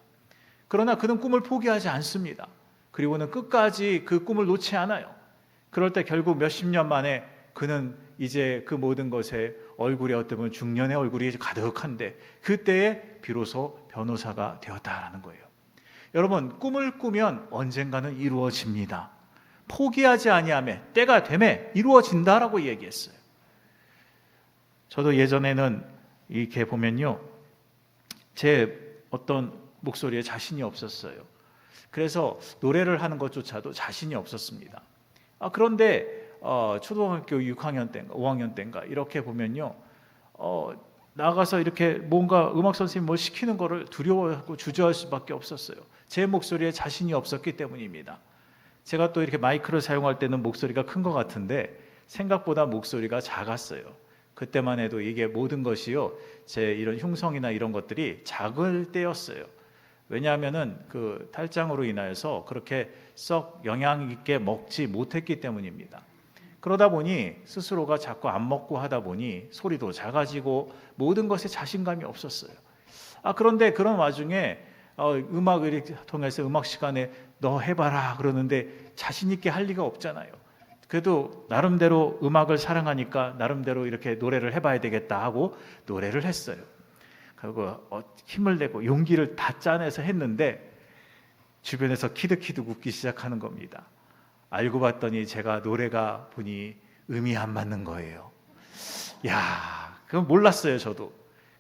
[SPEAKER 5] 그러나 그는 꿈을 포기하지 않습니다. 그리고는 끝까지 그 꿈을 놓지 않아요. 그럴 때 결국 몇십 년 만에 그는 이제 그 모든 것에 얼굴이 어떻게 보면 중년의 얼굴이 가득한데 그때에 비로소 변호사가 되었다라는 거예요. 여러분, 꿈을 꾸면 언젠가는 이루어집니다. 포기하지 아니하며 때가 되매 이루어진다라고 얘기했어요. 저도 예전에는 이렇게 보면요, 제 어떤 목소리에 자신이 없었어요. 그래서 노래를 하는 것조차도 자신이 없었습니다. 그런데 초등학교 6학년 때인가 5학년 때인가 이렇게 보면요, 나가서 이렇게 뭔가 음악 선생님 뭘 시키는 거를 두려워하고 주저할 수밖에 없었어요. 제 목소리에 자신이 없었기 때문입니다. 제가 또 이렇게 마이크를 사용할 때는 목소리가 큰 것 같은데 생각보다 목소리가 작았어요. 그때만 해도 이게 모든 것이요, 제 이런 흉성이나 이런 것들이 작을 때였어요. 왜냐하면은 그 탈장으로 인하여서 그렇게 썩 영양 있게 먹지 못했기 때문입니다. 그러다 보니 스스로가 자꾸 안 먹고 하다 보니 소리도 작아지고 모든 것에 자신감이 없었어요. 그런데 그런 와중에 음악을 통해서 음악 시간에 너 해봐라 그러는데 자신 있게 할 리가 없잖아요. 그래도 나름대로 음악을 사랑하니까 나름대로 이렇게 노래를 해봐야 되겠다 하고 노래를 했어요. 그리고 힘을 내고 용기를 다 짜내서 했는데 주변에서 키득키득 웃기 시작하는 겁니다. 알고 봤더니 제가 노래가 보니 음이 안 맞는 거예요. 야, 그건 몰랐어요, 저도.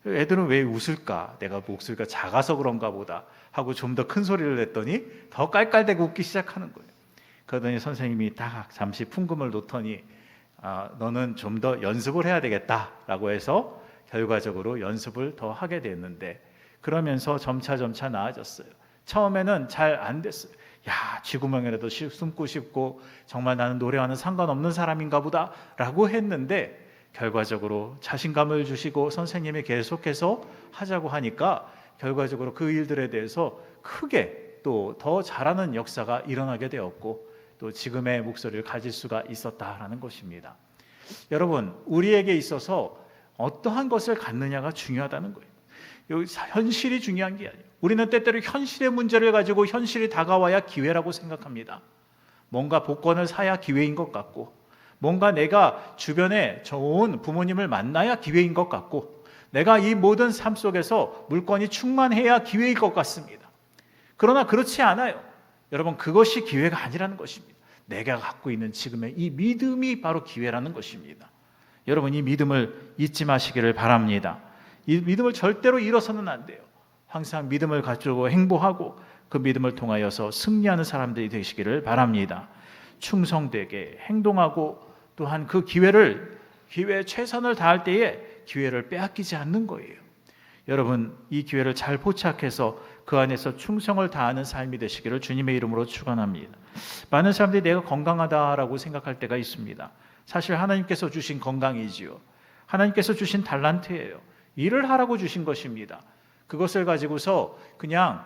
[SPEAKER 5] 애들은 왜 웃을까? 내가 목소리가 작아서 그런가 보다 하고 좀 더 큰 소리를 냈더니 더 깔깔대고 웃기 시작하는 거예요. 그러더니 선생님이 딱 잠시 풍금을 놓더니 너는 좀 더 연습을 해야 되겠다라고 해서 결과적으로 연습을 더 하게 됐는데 그러면서 점차 나아졌어요. 처음에는 잘 안 됐어요. 야, 쥐구멍이라도 숨고 싶고 정말 나는 노래와는 상관없는 사람인가 보다라고 했는데 결과적으로 자신감을 주시고 선생님이 계속해서 하자고 하니까 결과적으로 그 일들에 대해서 크게 또 더 잘하는 역사가 일어나게 되었고 또 지금의 목소리를 가질 수가 있었다라는 것입니다. 여러분, 우리에게 있어서 어떠한 것을 갖느냐가 중요하다는 거예요. 여기 현실이 중요한 게 아니에요. 우리는 때때로 현실의 문제를 가지고 현실이 다가와야 기회라고 생각합니다. 뭔가 복권을 사야 기회인 것 같고, 뭔가 내가 주변에 좋은 부모님을 만나야 기회인 것 같고, 내가 이 모든 삶 속에서 물건이 충만해야 기회일 것 같습니다. 그러나 그렇지 않아요. 여러분, 그것이 기회가 아니라는 것입니다. 내가 갖고 있는 지금의 이 믿음이 바로 기회라는 것입니다. 여러분, 이 믿음을 잊지 마시기를 바랍니다. 이 믿음을 절대로 잃어서는 안 돼요. 항상 믿음을 가지고 행보하고 그 믿음을 통하여서 승리하는 사람들이 되시기를 바랍니다. 충성되게 행동하고 또한 그 기회에 최선을 다할 때에 기회를 빼앗기지 않는 거예요. 여러분, 이 기회를 잘 포착해서 그 안에서 충성을 다하는 삶이 되시기를 주님의 이름으로 축원합니다. 많은 사람들이 내가 건강하다라고 생각할 때가 있습니다. 사실 하나님께서 주신 건강이지요. 하나님께서 주신 달란트예요. 일을 하라고 주신 것입니다. 그것을 가지고서 그냥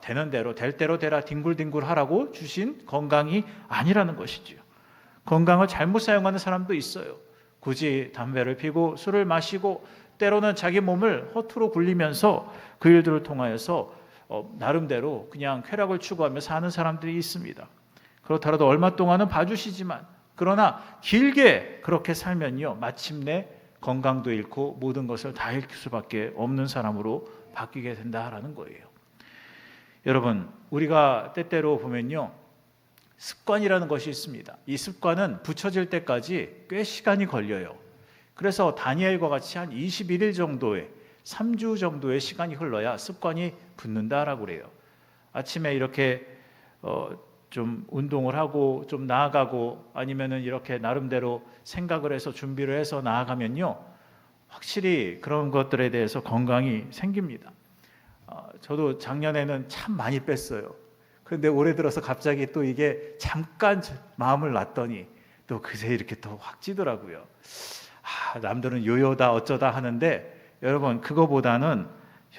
[SPEAKER 5] 되는 대로 될 대로 되라 뒹굴뒹굴 하라고 주신 건강이 아니라는 것이지요. 건강을 잘못 사용하는 사람도 있어요. 굳이 담배를 피고 술을 마시고 때로는 자기 몸을 허투루 굴리면서 그 일들을 통하여서 나름대로 그냥 쾌락을 추구하며 사는 사람들이 있습니다. 그렇더라도 얼마 동안은 봐주시지만 그러나 길게 그렇게 살면요, 마침내 건강도 잃고 모든 것을 다 잃을 수밖에 없는 사람으로 바뀌게 된다라는 거예요. 여러분, 우리가 때때로 보면요, 습관이라는 것이 있습니다. 이 습관은 붙여질 때까지 꽤 시간이 걸려요. 그래서 다니엘과 같이 한 21일 정도의 3주 정도의 시간이 흘러야 습관이 붙는다라고 그래요. 아침에 이렇게 좀 운동을 하고 좀 나아가고 아니면은 이렇게 나름대로 생각을 해서 준비를 해서 나아가면요, 확실히 그런 것들에 대해서 건강이 생깁니다. 저도 작년에는 참 많이 뺐어요. 그런데 올해 들어서 갑자기 또 이게 잠깐 마음을 놨더니 또 그새 이렇게 또 확 찌더라고요. 남들은 요요다 어쩌다 하는데 여러분, 그거보다는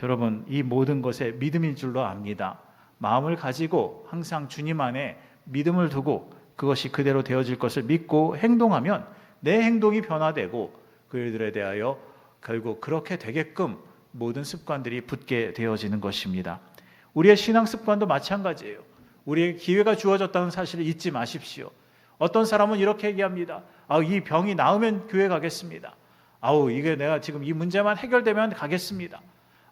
[SPEAKER 5] 여러분 이 모든 것에 믿음인 줄로 압니다. 마음을 가지고 항상 주님 안에 믿음을 두고 그것이 그대로 되어질 것을 믿고 행동하면 내 행동이 변화되고 그 일들에 대하여 결국 그렇게 되게끔 모든 습관들이 붙게 되어지는 것입니다. 우리의 신앙 습관도 마찬가지예요. 우리에게 기회가 주어졌다는 사실을 잊지 마십시오. 어떤 사람은 이렇게 얘기합니다. 이 병이 나으면 교회 가겠습니다. 이게 내가 지금 이 문제만 해결되면 가겠습니다.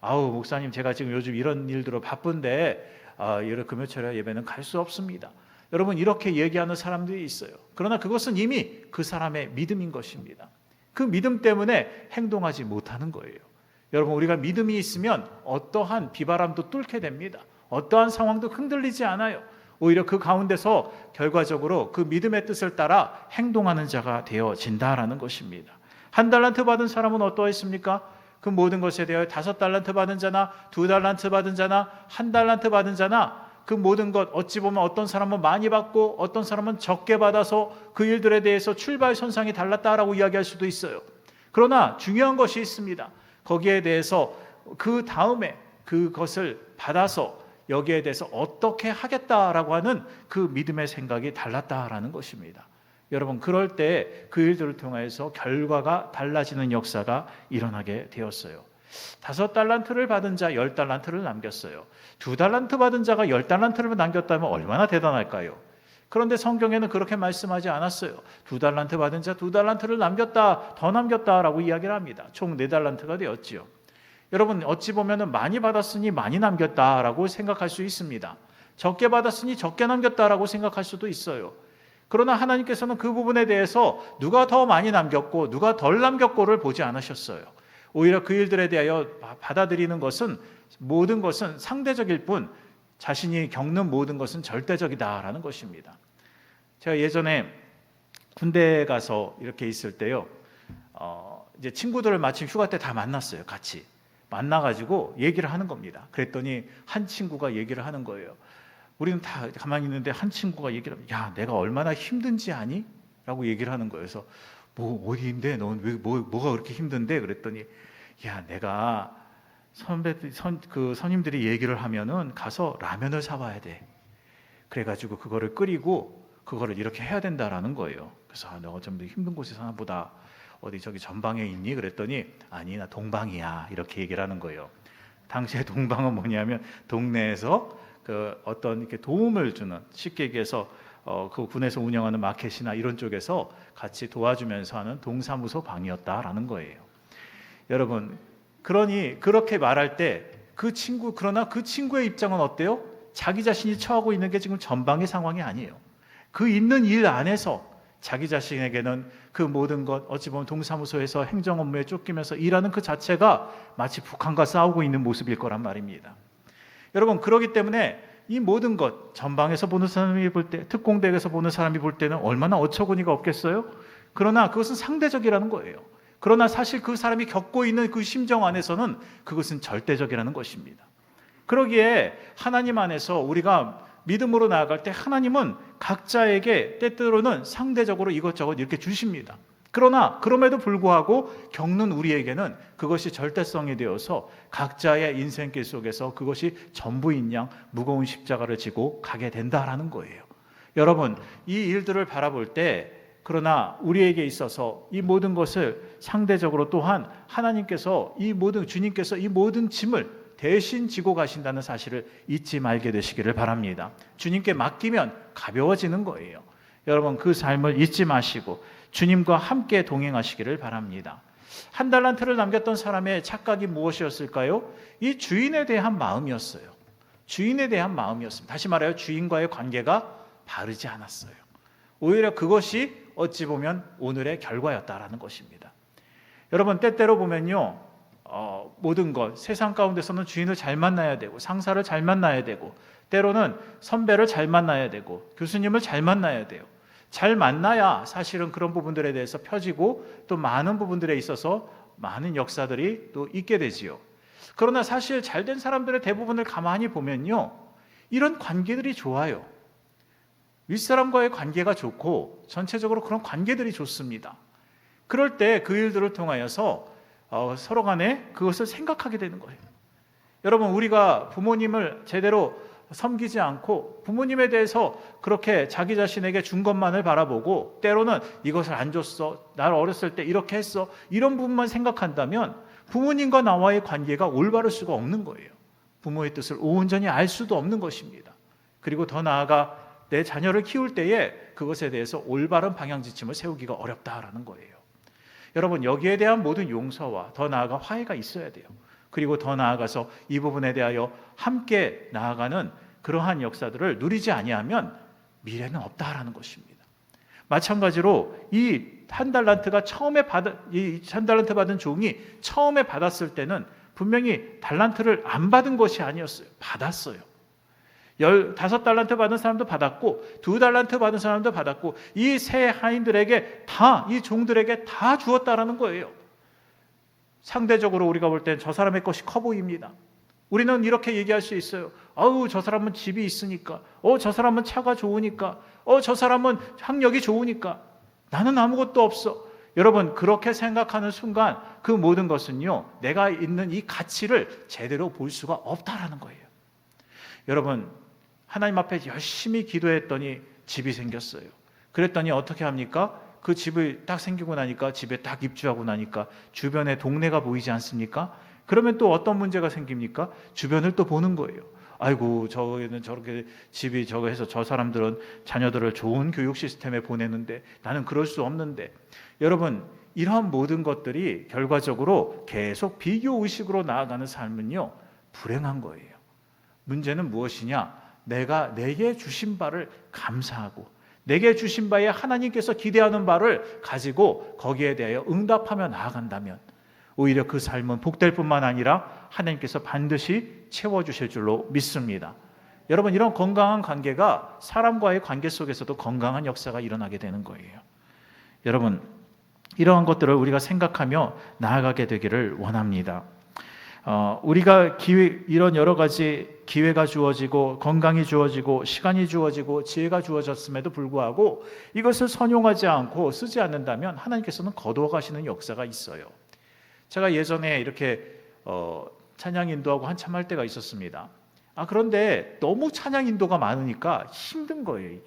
[SPEAKER 5] 목사님, 제가 지금 요즘 이런 일들로 바쁜데 이렇게 금요철에 예배는 갈 수 없습니다. 여러분, 이렇게 얘기하는 사람들이 있어요. 그러나 그것은 이미 그 사람의 믿음인 것입니다. 그 믿음 때문에 행동하지 못하는 거예요. 여러분, 우리가 믿음이 있으면 어떠한 비바람도 뚫게 됩니다. 어떠한 상황도 흔들리지 않아요. 오히려 그 가운데서 결과적으로 그 믿음의 뜻을 따라 행동하는 자가 되어진다라는 것입니다. 1달란트 받은 사람은 어떠했습니까? 그 모든 것에 대하여 5달란트 받은 자나 2달란트 받은 자나 1달란트 받은 자나 그 모든 것, 어찌 보면 어떤 사람은 많이 받고 어떤 사람은 적게 받아서 그 일들에 대해서 출발선상이 달랐다라고 이야기할 수도 있어요. 그러나 중요한 것이 있습니다. 거기에 대해서 그 다음에 그것을 받아서 여기에 대해서 어떻게 하겠다라고 하는 그 믿음의 생각이 달랐다라는 것입니다. 여러분, 그럴 때 그 일들을 통해서 결과가 달라지는 역사가 일어나게 되었어요. 5달란트를 받은 자 10달란트를 남겼어요. 2달란트 받은 자가 10달란트를 남겼다면 얼마나 대단할까요? 그런데 성경에는 그렇게 말씀하지 않았어요. 2달란트 받은 자 2달란트를 남겼다, 더 남겼다라고 이야기를 합니다. 총 4달란트가 되었지요. 여러분, 어찌 보면 많이 받았으니 많이 남겼다라고 생각할 수 있습니다. 적게 받았으니 적게 남겼다라고 생각할 수도 있어요. 그러나 하나님께서는 그 부분에 대해서 누가 더 많이 남겼고 누가 덜 남겼고를 보지 않으셨어요. 오히려 그 일들에 대하여 받아들이는 것은 모든 것은 상대적일 뿐 자신이 겪는 모든 것은 절대적이다라는 것입니다. 제가 예전에 군대 가서 이렇게 있을 때요, 이제 친구들을 마침 휴가 때 다 만났어요. 같이 만나가지고 얘기를 하는 겁니다. 그랬더니 한 친구가 얘기를 하는 거예요. 우리는 다 가만히 있는데 한 친구가 얘기를 하면 야 내가 얼마나 힘든지 아니? 라고 얘기를 하는 거예요. 그래서 뭐 어디인데 넌 왜 뭐가 그렇게 힘든데? 그랬더니 야 내가 그 선임들이 얘기를 하면은 가서 라면을 사와야 돼. 그래가지고 그거를 끓이고 그거를 이렇게 해야 된다라는 거예요. 그래서 너가 좀 힘든 곳에 사나 보다. 어디 저기 전방에 있니? 그랬더니 아니 나 동방이야. 이렇게 얘기를 하는 거예요. 당시에 동방은 뭐냐면 동네에서 그 어떤 이렇게 도움을 주는, 쉽게 얘기해서 그 군에서 운영하는 마켓이나 이런 쪽에서 같이 도와주면서 하는 동사무소 방이었다라는 거예요. 여러분, 그러니 그렇게 말할 때 그러나 그 친구의 입장은 어때요? 자기 자신이 처하고 있는 게 지금 전방의 상황이 아니에요. 그 있는 일 안에서 자기 자신에게는 그 모든 것, 어찌 보면 동사무소에서 행정 업무에 쫓기면서 일하는 그 자체가 마치 북한과 싸우고 있는 모습일 거란 말입니다. 여러분, 그렇기 때문에 이 모든 것, 전방에서 보는 사람이 볼 때, 특공대에서 보는 사람이 볼 때는 얼마나 어처구니가 없겠어요? 그러나 그것은 상대적이라는 거예요. 그러나 사실 그 사람이 겪고 있는 그 심정 안에서는 그것은 절대적이라는 것입니다. 그러기에 하나님 안에서 우리가 믿음으로 나아갈 때 하나님은 각자에게 때때로는 상대적으로 이것저것 이렇게 주십니다. 그러나 그럼에도 불구하고 겪는 우리에게는 그것이 절대성이 되어서 각자의 인생길 속에서 그것이 전부인 양 무거운 십자가를 지고 가게 된다라는 거예요. 여러분, 이 일들을 바라볼 때 그러나 우리에게 있어서 이 모든 것을 상대적으로 또한 하나님께서 주님께서 이 모든 짐을 대신 지고 가신다는 사실을 잊지 말게 되시기를 바랍니다. 주님께 맡기면 가벼워지는 거예요. 여러분, 그 삶을 잊지 마시고 주님과 함께 동행하시기를 바랍니다. 한 달란트를 남겼던 사람의 착각이 무엇이었을까요? 이 주인에 대한 마음이었어요. 주인에 대한 마음이었습니다. 다시 말하여 주인과의 관계가 바르지 않았어요. 오히려 그것이 어찌 보면 오늘의 결과였다라는 것입니다. 여러분, 때때로 보면요, 모든 것, 세상 가운데서는 주인을 잘 만나야 되고 상사를 잘 만나야 되고 때로는 선배를 잘 만나야 되고 교수님을 잘 만나야 돼요. 잘 만나야 사실은 그런 부분들에 대해서 펴지고 또 많은 부분들에 있어서 많은 역사들이 또 있게 되지요. 그러나 사실 잘된 사람들의 대부분을 가만히 보면요, 이런 관계들이 좋아요. 윗사람과의 관계가 좋고 전체적으로 그런 관계들이 좋습니다. 그럴 때 그 일들을 통하여서 서로 간에 그것을 생각하게 되는 거예요. 여러분, 우리가 부모님을 제대로 섬기지 않고 부모님에 대해서 그렇게 자기 자신에게 준 것만을 바라보고 때로는 이것을 안 줬어, 날 어렸을 때 이렇게 했어, 이런 부분만 생각한다면 부모님과 나와의 관계가 올바를 수가 없는 거예요. 부모의 뜻을 온전히 알 수도 없는 것입니다. 그리고 더 나아가 내 자녀를 키울 때에 그것에 대해서 올바른 방향지침을 세우기가 어렵다라는 거예요. 여러분, 여기에 대한 모든 용서와 더 나아가 화해가 있어야 돼요. 그리고 더 나아가서 이 부분에 대하여 함께 나아가는 그러한 역사들을 누리지 아니하면 미래는 없다라는 것입니다. 마찬가지로 이 한 달란트 받은 종이 처음에 받았을 때는 분명히 달란트를 안 받은 것이 아니었어요. 받았어요. 15달란트 받은 사람도 받았고 2달란트 받은 사람도 받았고 이 세 하인들에게 다, 이 종들에게 다 주었다라는 거예요. 상대적으로 우리가 볼 땐 저 사람의 것이 커 보입니다. 우리는 이렇게 얘기할 수 있어요. 아우, 저 사람은 집이 있으니까, 저 사람은 차가 좋으니까, 저 사람은 학력이 좋으니까 나는 아무것도 없어. 여러분, 그렇게 생각하는 순간 그 모든 것은요, 내가 있는 이 가치를 제대로 볼 수가 없다라는 거예요. 여러분, 하나님 앞에 열심히 기도했더니 집이 생겼어요. 그랬더니 어떻게 합니까? 그 집이 딱 생기고 나니까, 집에 딱 입주하고 나니까 주변에 동네가 보이지 않습니까? 그러면 또 어떤 문제가 생깁니까? 주변을 또 보는 거예요. 아이고, 저기는 저렇게 집이 저거 해서 저 사람들은 자녀들을 좋은 교육 시스템에 보내는데 나는 그럴 수 없는데. 여러분, 이러한 모든 것들이 결과적으로 계속 비교의식으로 나아가는 삶은요, 불행한 거예요. 문제는 무엇이냐? 내게 주신 바를 감사하고 내게 주신 바에 하나님께서 기대하는 바를 가지고 거기에 대하여 응답하며 나아간다면 오히려 그 삶은 복될 뿐만 아니라 하나님께서 반드시 채워주실 줄로 믿습니다. 여러분, 이런 건강한 관계가 사람과의 관계 속에서도 건강한 역사가 일어나게 되는 거예요. 여러분, 이러한 것들을 우리가 생각하며 나아가게 되기를 원합니다. 우리가 이런 여러 가지 기회가 주어지고 건강이 주어지고 시간이 주어지고 지혜가 주어졌음에도 불구하고 이것을 선용하지 않고 쓰지 않는다면 하나님께서는 거두어 가시는 역사가 있어요. 제가 예전에 이렇게 찬양 인도하고 한참 할 때가 있었습니다. 그런데 너무 찬양 인도가 많으니까 힘든 거예요.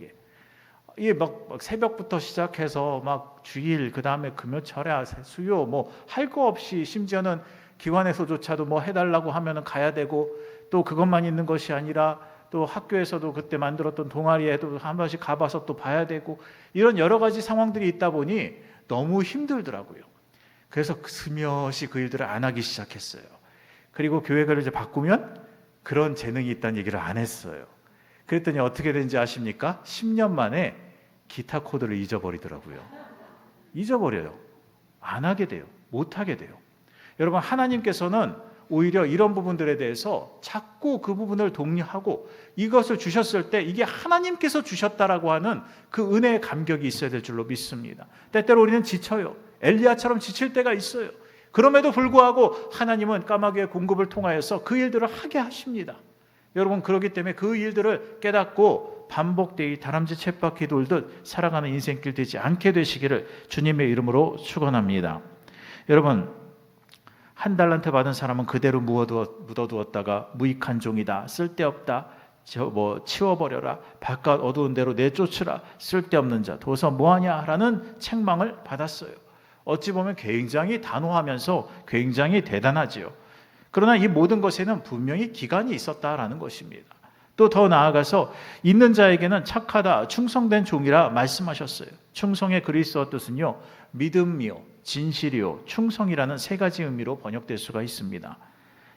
[SPEAKER 5] 이게 막 새벽부터 시작해서 막 주일, 그 다음에 금요, 철야, 수요 뭐 할 거 없이, 심지어는 기관에서조차도 뭐 해달라고 하면은 가야 되고, 또 그것만 있는 것이 아니라 또 학교에서도 그때 만들었던 동아리에도 한 번씩 가봐서 또 봐야 되고, 이런 여러 가지 상황들이 있다 보니 너무 힘들더라고요. 그래서 스며시 그 일들을 안 하기 시작했어요. 그리고 교회를 이제 바꾸면 그런 재능이 있다는 얘기를 안 했어요. 그랬더니 어떻게 된지 아십니까? 10년 만에 기타 코드를 잊어버리더라고요. 잊어버려요. 안 하게 돼요. 못 하게 돼요. 여러분, 하나님께서는 오히려 이런 부분들에 대해서 자꾸 그 부분을 독려하고 이것을 주셨을 때 이게 하나님께서 주셨다라고 하는 그 은혜의 감격이 있어야 될 줄로 믿습니다. 때때로 우리는 지쳐요. 엘리야처럼 지칠 때가 있어요. 그럼에도 불구하고 하나님은 까마귀의 공급을 통하여서 그 일들을 하게 하십니다. 여러분, 그렇기 때문에 그 일들을 깨닫고 반복되이 다람쥐 쳇바퀴 돌듯 살아가는 인생길 되지 않게 되시기를 주님의 이름으로 축원합니다. 여러분, 한 달란트 받은 사람은 그대로 묻어두었다가 무익한 종이다, 쓸데없다, 치워버려라, 바깥 어두운 데로 내쫓으라, 쓸데없는 자, 도서 뭐하냐라는 책망을 받았어요. 어찌 보면 굉장히 단호하면서 굉장히 대단하지요. 그러나 이 모든 것에는 분명히 기간이 있었다라는 것입니다. 또 더 나아가서 있는 자에게는 착하다, 충성된 종이라 말씀하셨어요. 충성의 그리스어 뜻은요, 믿음이요, 진실이요, 충성이라는 세 가지 의미로 번역될 수가 있습니다.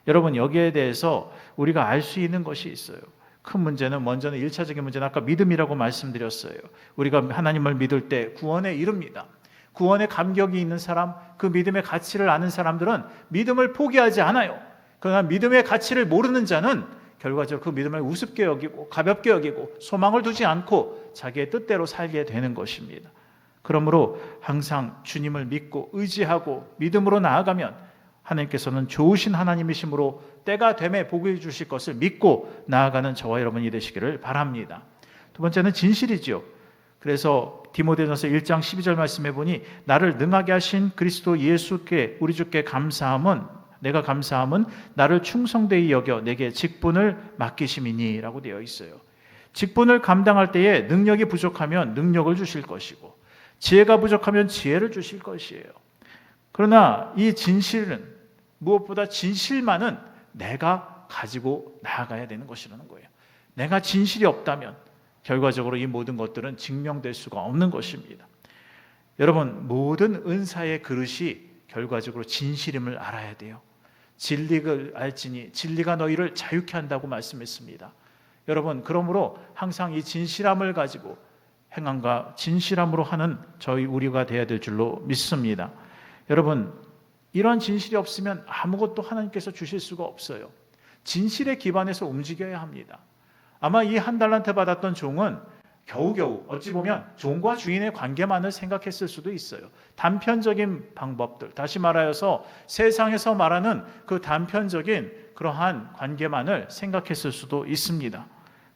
[SPEAKER 5] 여러분, 여기에 대해서 우리가 알 수 있는 것이 있어요. 큰 문제는, 먼저는 1차적인 문제는 아까 믿음이라고 말씀드렸어요. 우리가 하나님을 믿을 때 구원에 이릅니다. 구원의 감격이 있는 사람, 그 믿음의 가치를 아는 사람들은 믿음을 포기하지 않아요. 그러나 믿음의 가치를 모르는 자는 결과적으로 그 믿음을 우습게 여기고 가볍게 여기고 소망을 두지 않고 자기의 뜻대로 살게 되는 것입니다. 그러므로 항상 주님을 믿고 의지하고 믿음으로 나아가면 하나님께서는 좋으신 하나님이심으로 때가 되매 복을 주실 것을 믿고 나아가는 저와 여러분이 되시기를 바랍니다. 두 번째는 진실이죠. 그래서 디모데전서 1장 12절 말씀해 보니 나를 능하게 하신 그리스도 예수께 우리 주께 내가 감사함은 나를 충성되이 여겨 내게 직분을 맡기심이니 라고 되어 있어요. 직분을 감당할 때에 능력이 부족하면 능력을 주실 것이고 지혜가 부족하면 지혜를 주실 것이에요. 그러나 이 진실은, 무엇보다 진실만은 내가 가지고 나아가야 되는 것이라는 거예요. 내가 진실이 없다면 결과적으로 이 모든 것들은 증명될 수가 없는 것입니다. 여러분, 모든 은사의 그릇이 결과적으로 진실임을 알아야 돼요. 진리를 알지니 진리가 너희를 자유케 한다고 말씀했습니다. 여러분, 그러므로 항상 이 진실함을 가지고 행함과 진실함으로 하는 우리가 되어야 될 줄로 믿습니다. 여러분, 이런 진실이 없으면 아무것도 하나님께서 주실 수가 없어요. 진실에 기반해서 움직여야 합니다. 아마 이 한 달란트 받았던 종은 겨우겨우, 어찌 보면 종과 주인의 관계만을 생각했을 수도 있어요. 단편적인 방법들, 다시 말하여서 세상에서 말하는 그 단편적인 그러한 관계만을 생각했을 수도 있습니다.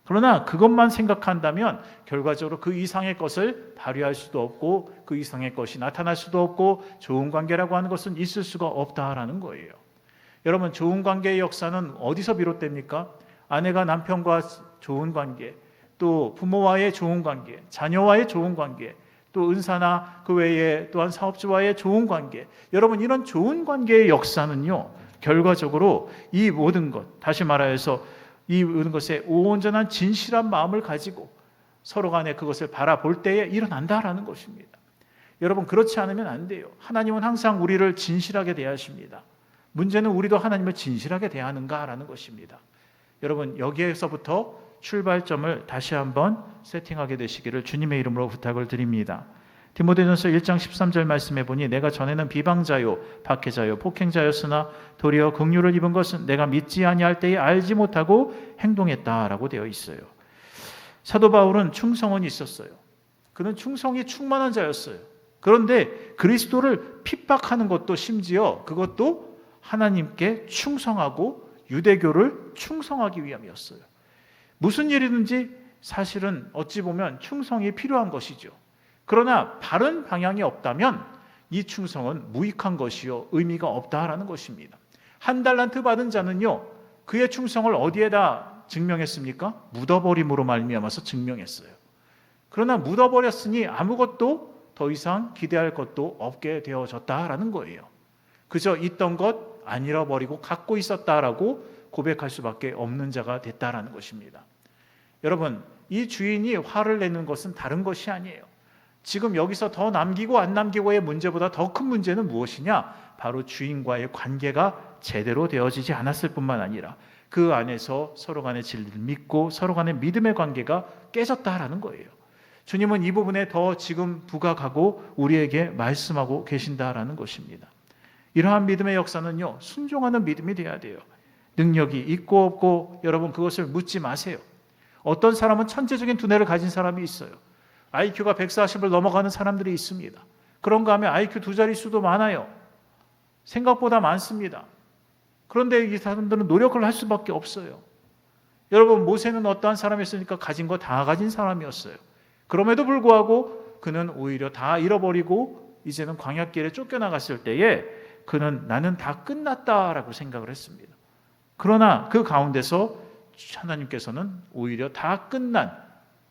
[SPEAKER 5] 그러나 그것만 생각한다면 결과적으로 그 이상의 것을 발휘할 수도 없고 그 이상의 것이 나타날 수도 없고 좋은 관계라고 하는 것은 있을 수가 없다라는 거예요. 여러분, 좋은 관계의 역사는 어디서 비롯됩니까? 아내가 남편과 좋은 관계, 또 부모와의 좋은 관계, 자녀와의 좋은 관계, 또 은사나 그 외에 또한 사업주와의 좋은 관계. 여러분, 이런 좋은 관계의 역사는요, 결과적으로 이 모든 것, 다시 말하여서 이 모든 것에 온전한 진실한 마음을 가지고 서로 간에 그것을 바라볼 때에 일어난다라는 것입니다. 여러분, 그렇지 않으면 안 돼요. 하나님은 항상 우리를 진실하게 대하십니다. 문제는 우리도 하나님을 진실하게 대하는가라는 것입니다. 여러분, 여기에서부터 출발점을 다시 한번 세팅하게 되시기를 주님의 이름으로 부탁을 드립니다. 디모데전서 1장 13절 말씀해 보니 내가 전에는 비방자요 박해자요 폭행자였으나 도리어 긍휼을 입은 것은 내가 믿지 아니할 때에 알지 못하고 행동했다라고 되어 있어요. 사도 바울은 충성은 있었어요. 그는 충성이 충만한 자였어요. 그런데 그리스도를 핍박하는 것도 심지어 그것도 하나님께 충성하고 유대교를 충성하기 위함이었어요. 무슨 일이든지 사실은 어찌 보면 충성이 필요한 것이죠. 그러나 바른 방향이 없다면 이 충성은 무익한 것이요 의미가 없다라는 것입니다. 한 달란트 받은 자는요, 그의 충성을 어디에다 증명했습니까? 묻어버림으로 말미암아서 증명했어요. 그러나 묻어버렸으니 아무것도 더 이상 기대할 것도 없게 되어졌다라는 거예요. 그저 있던 것 안 잃어버리고 갖고 있었다라고 고백할 수밖에 없는 자가 됐다라는 것입니다. 여러분, 이 주인이 화를 내는 것은 다른 것이 아니에요. 지금 여기서 더 남기고 안 남기고의 문제보다 더 큰 문제는 무엇이냐? 바로 주인과의 관계가 제대로 되어지지 않았을 뿐만 아니라 그 안에서 서로 간의 진리를 믿고 서로 간의 믿음의 관계가 깨졌다라는 거예요. 주님은 이 부분에 더 지금 부각하고 우리에게 말씀하고 계신다라는 것입니다. 이러한 믿음의 역사는요, 순종하는 믿음이 되어야 돼요. 능력이 있고 없고 여러분 그것을 묻지 마세요. 어떤 사람은 천재적인 두뇌를 가진 사람이 있어요. IQ가 140을 넘어가는 사람들이 있습니다. 그런가 하면 IQ 2자릿수도 많아요. 생각보다 많습니다. 그런데 이 사람들은 노력을 할 수밖에 없어요. 여러분, 모세는 어떠한 사람이었습니까? 가진 거 다 가진 사람이었어요. 그럼에도 불구하고 그는 오히려 다 잃어버리고 이제는 광야길에 쫓겨나갔을 때에 그는 나는 다 끝났다라고 생각을 했습니다. 그러나 그 가운데서 하나님께서는 오히려 다 끝난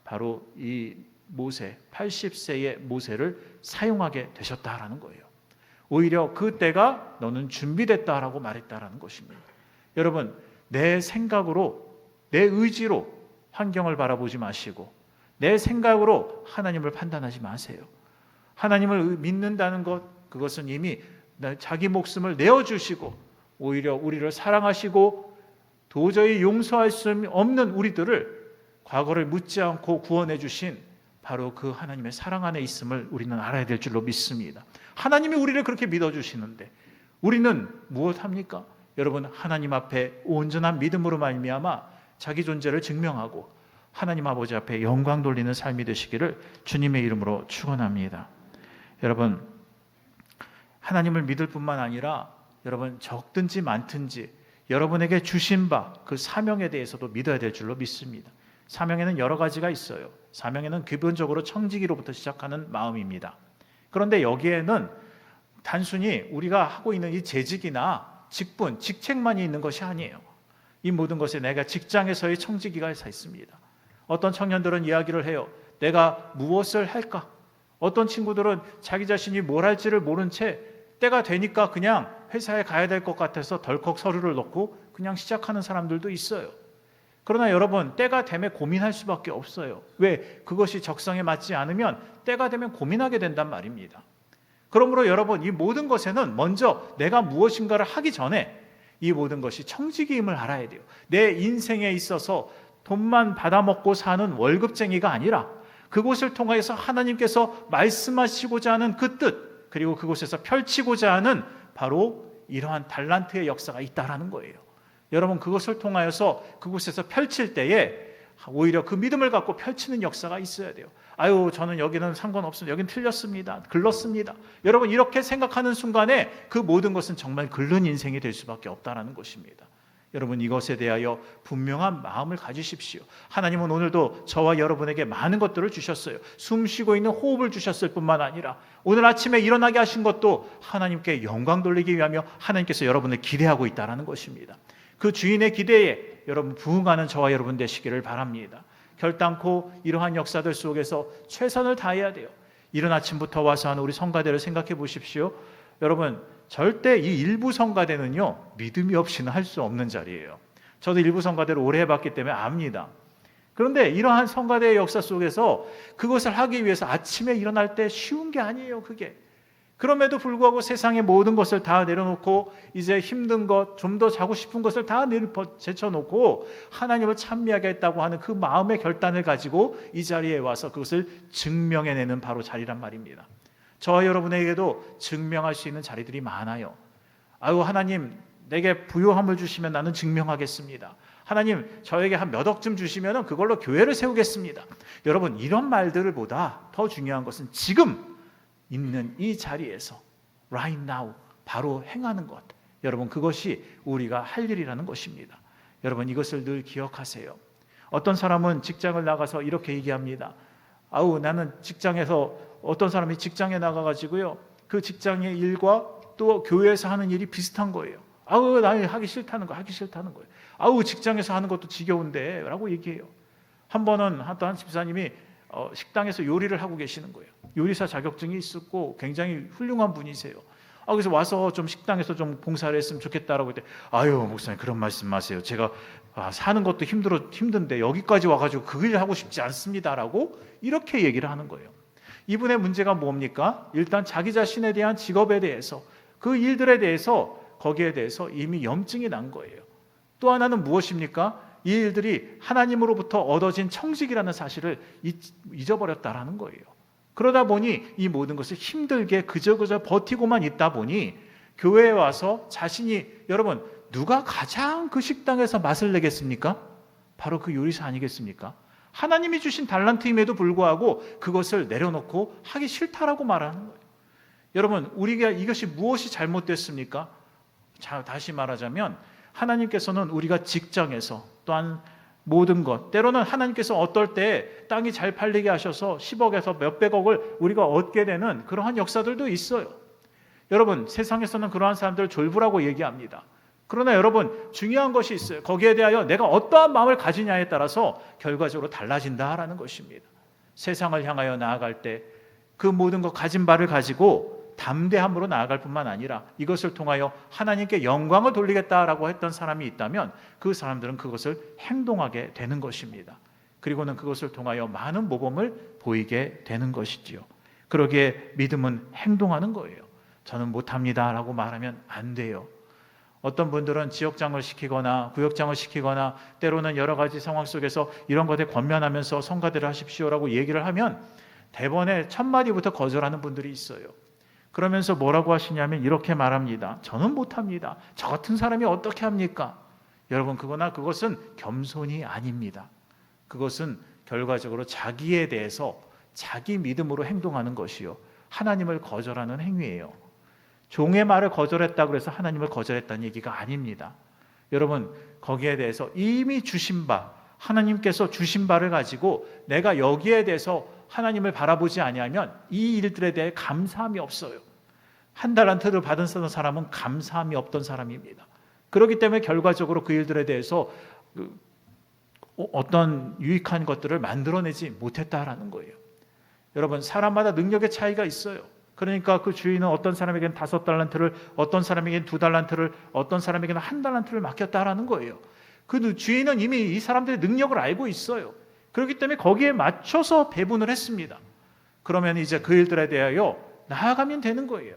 [SPEAKER 5] 바로 이 모세, 80세의 모세를 사용하게 되셨다라는 거예요. 오히려 그때가 너는 준비됐다라고 말했다라는 것입니다. 여러분, 내 생각으로, 내 의지로 환경을 바라보지 마시고 내 생각으로 하나님을 판단하지 마세요. 하나님을 믿는다는 것, 그것은 이미 자기 목숨을 내어주시고 오히려 우리를 사랑하시고 도저히 용서할 수 없는 우리들을 과거를 묻지 않고 구원해 주신 바로 그 하나님의 사랑 안에 있음을 우리는 알아야 될 줄로 믿습니다. 하나님이 우리를 그렇게 믿어주시는데 우리는 무엇합니까? 여러분, 하나님 앞에 온전한 믿음으로 말미암아 자기 존재를 증명하고 하나님 아버지 앞에 영광 돌리는 삶이 되시기를 주님의 이름으로 축원합니다. 여러분, 하나님을 믿을 뿐만 아니라 여러분 적든지 많든지 여러분에게 주신 바 그 사명에 대해서도 믿어야 될 줄로 믿습니다. 사명에는 여러 가지가 있어요. 사명에는 기본적으로 청지기로부터 시작하는 마음입니다. 그런데 여기에는 단순히 우리가 하고 있는 이 재직이나 직분, 직책만이 있는 것이 아니에요. 이 모든 것에 내가 직장에서의 청지기가 있습니다. 어떤 청년들은 이야기를 해요. 내가 무엇을 할까? 어떤 친구들은 자기 자신이 뭘 할지를 모른 채 때가 되니까 그냥 회사에 가야 될 것 같아서 덜컥 서류를 넣고 그냥 시작하는 사람들도 있어요. 그러나 여러분, 때가 되면 고민할 수밖에 없어요. 왜? 그것이 적성에 맞지 않으면 때가 되면 고민하게 된단 말입니다. 그러므로 여러분, 이 모든 것에는 먼저 내가 무엇인가를 하기 전에 이 모든 것이 청지기임을 알아야 돼요. 내 인생에 있어서 돈만 받아먹고 사는 월급쟁이가 아니라 그곳을 통해서 하나님께서 말씀하시고자 하는 그 뜻, 그리고 그곳에서 펼치고자 하는 바로 이러한 달란트의 역사가 있다라는 거예요. 여러분, 그것을 통하여서 그곳에서 펼칠 때에 오히려 그 믿음을 갖고 펼치는 역사가 있어야 돼요. 아유, 저는 여기는 상관없습니다. 여기는 틀렸습니다. 글렀습니다. 여러분, 이렇게 생각하는 순간에 그 모든 것은 정말 글른 인생이 될 수밖에 없다라는 것입니다. 여러분, 이것에 대하여 분명한 마음을 가지십시오. 하나님은 오늘도 저와 여러분에게 많은 것들을 주셨어요. 숨 쉬고 있는 호흡을 주셨을 뿐만 아니라 오늘 아침에 일어나게 하신 것도 하나님께 영광 돌리기 위하며 하나님께서 여러분을 기대하고 있다는 것입니다. 그 주인의 기대에 여러분 부응하는 저와 여러분 되시기를 바랍니다. 결단코 이러한 역사들 속에서 최선을 다해야 돼요. 이른 아침부터 와서 하는 우리 성가대를 생각해 보십시오. 여러분, 절대 이 일부 성가대는요, 믿음이 없이는 할 수 없는 자리예요. 저도 일부 성가대를 오래 해봤기 때문에 압니다. 그런데 이러한 성가대의 역사 속에서 그것을 하기 위해서 아침에 일어날 때 쉬운 게 아니에요, 그게. 그럼에도 불구하고 세상의 모든 것을 다 내려놓고 이제 힘든 것, 좀 더 자고 싶은 것을 다 제쳐놓고 하나님을 찬미하겠다고 하는 그 마음의 결단을 가지고 이 자리에 와서 그것을 증명해내는 바로 자리란 말입니다. 저와 여러분에게도 증명할 수 있는 자리들이 많아요. 아유, 하나님 내게 부요함을 주시면 나는 증명하겠습니다. 하나님 저에게 한 몇 억쯤 주시면 그걸로 교회를 세우겠습니다. 여러분, 이런 말들보다 더 중요한 것은 지금 있는 이 자리에서 right now 바로 행하는 것. 여러분, 그것이 우리가 할 일이라는 것입니다. 여러분, 이것을 늘 기억하세요. 어떤 사람은 직장을 나가서 이렇게 얘기합니다. 아우, 나는 직장에서, 어떤 사람이 직장에 나가가지고요, 그 직장의 일과 또 교회에서 하는 일이 비슷한 거예요. 아우, 나 하기 싫다는 거예요. 아우, 직장에서 하는 것도 지겨운데 라고 얘기해요. 한 번은 한 집사님이 식당에서 요리를 하고 계시는 거예요. 요리사 자격증이 있었고 굉장히 훌륭한 분이세요. 그래서 와서 좀 식당에서 좀 봉사를 했으면 좋겠다라고 했더니, 아유, 목사님 그런 말씀 마세요. 제가 사는 것도 힘든데 여기까지 와가지고 그 일 하고 싶지 않습니다라고 이렇게 얘기를 하는 거예요. 이분의 문제가 뭡니까? 일단 자기 자신에 대한 직업에 대해서, 그 일들에 대해서, 거기에 대해서 이미 염증이 난 거예요. 또 하나는 무엇입니까? 이 일들이 하나님으로부터 얻어진 청직이라는 사실을 잊어버렸다라는 거예요. 그러다 보니 이 모든 것을 힘들게 그저 버티고만 있다 보니 교회에 와서 자신이, 여러분, 누가 가장 그 식당에서 맛을 내겠습니까? 바로 그 요리사 아니겠습니까? 하나님이 주신 달란트임에도 불구하고 그것을 내려놓고 하기 싫다라고 말하는 거예요. 여러분, 우리가 이것이 무엇이 잘못됐습니까? 자, 다시 말하자면 하나님께서는 우리가 직장에서, 또한 모든 것, 때로는 하나님께서 어떨 때 땅이 잘 팔리게 하셔서 10억에서 몇백억을 우리가 얻게 되는 그러한 역사들도 있어요. 여러분, 세상에서는 그러한 사람들을 졸부라고 얘기합니다. 그러나 여러분, 중요한 것이 있어요. 거기에 대하여 내가 어떠한 마음을 가지냐에 따라서 결과적으로 달라진다라는 것입니다. 세상을 향하여 나아갈 때 그 모든 것, 가진 바를 가지고 담대함으로 나아갈 뿐만 아니라 이것을 통하여 하나님께 영광을 돌리겠다라고 했던 사람이 있다면 그 사람들은 그것을 행동하게 되는 것입니다. 그리고는 그것을 통하여 많은 모범을 보이게 되는 것이지요. 그러기에 믿음은 행동하는 거예요. 저는 못합니다라고 말하면 안 돼요. 어떤 분들은 지역장을 시키거나 구역장을 시키거나 때로는 여러 가지 상황 속에서 이런 것에 권면하면서 성가대를 하십시오라고 얘기를 하면 대번에 첫 마디부터 거절하는 분들이 있어요. 그러면서 뭐라고 하시냐면 이렇게 말합니다. 저는 못합니다. 저 같은 사람이 어떻게 합니까? 여러분, 그것은 겸손이 아닙니다. 그것은 결과적으로 자기에 대해서 자기 믿음으로 행동하는 것이요, 하나님을 거절하는 행위예요. 종의 말을 거절했다고 해서 하나님을 거절했다는 얘기가 아닙니다. 여러분, 거기에 대해서 이미 주신 바, 하나님께서 주신 바를 가지고 내가 여기에 대해서 하나님을 바라보지 아니하면 이 일들에 대해 감사함이 없어요. 한 달란트를 받은 사람은 감사함이 없던 사람입니다. 그렇기 때문에 결과적으로 그 일들에 대해서 어떤 유익한 것들을 만들어내지 못했다라는 거예요. 여러분, 사람마다 능력의 차이가 있어요. 그러니까 그 주인은 어떤 사람에게는 5달란트를, 어떤 사람에게는 2달란트를, 어떤 사람에게는 1달란트를 맡겼다라는 거예요. 그 주인은 이미 이 사람들의 능력을 알고 있어요. 그렇기 때문에 거기에 맞춰서 배분을 했습니다. 그러면 이제 그 일들에 대하여 나아가면 되는 거예요.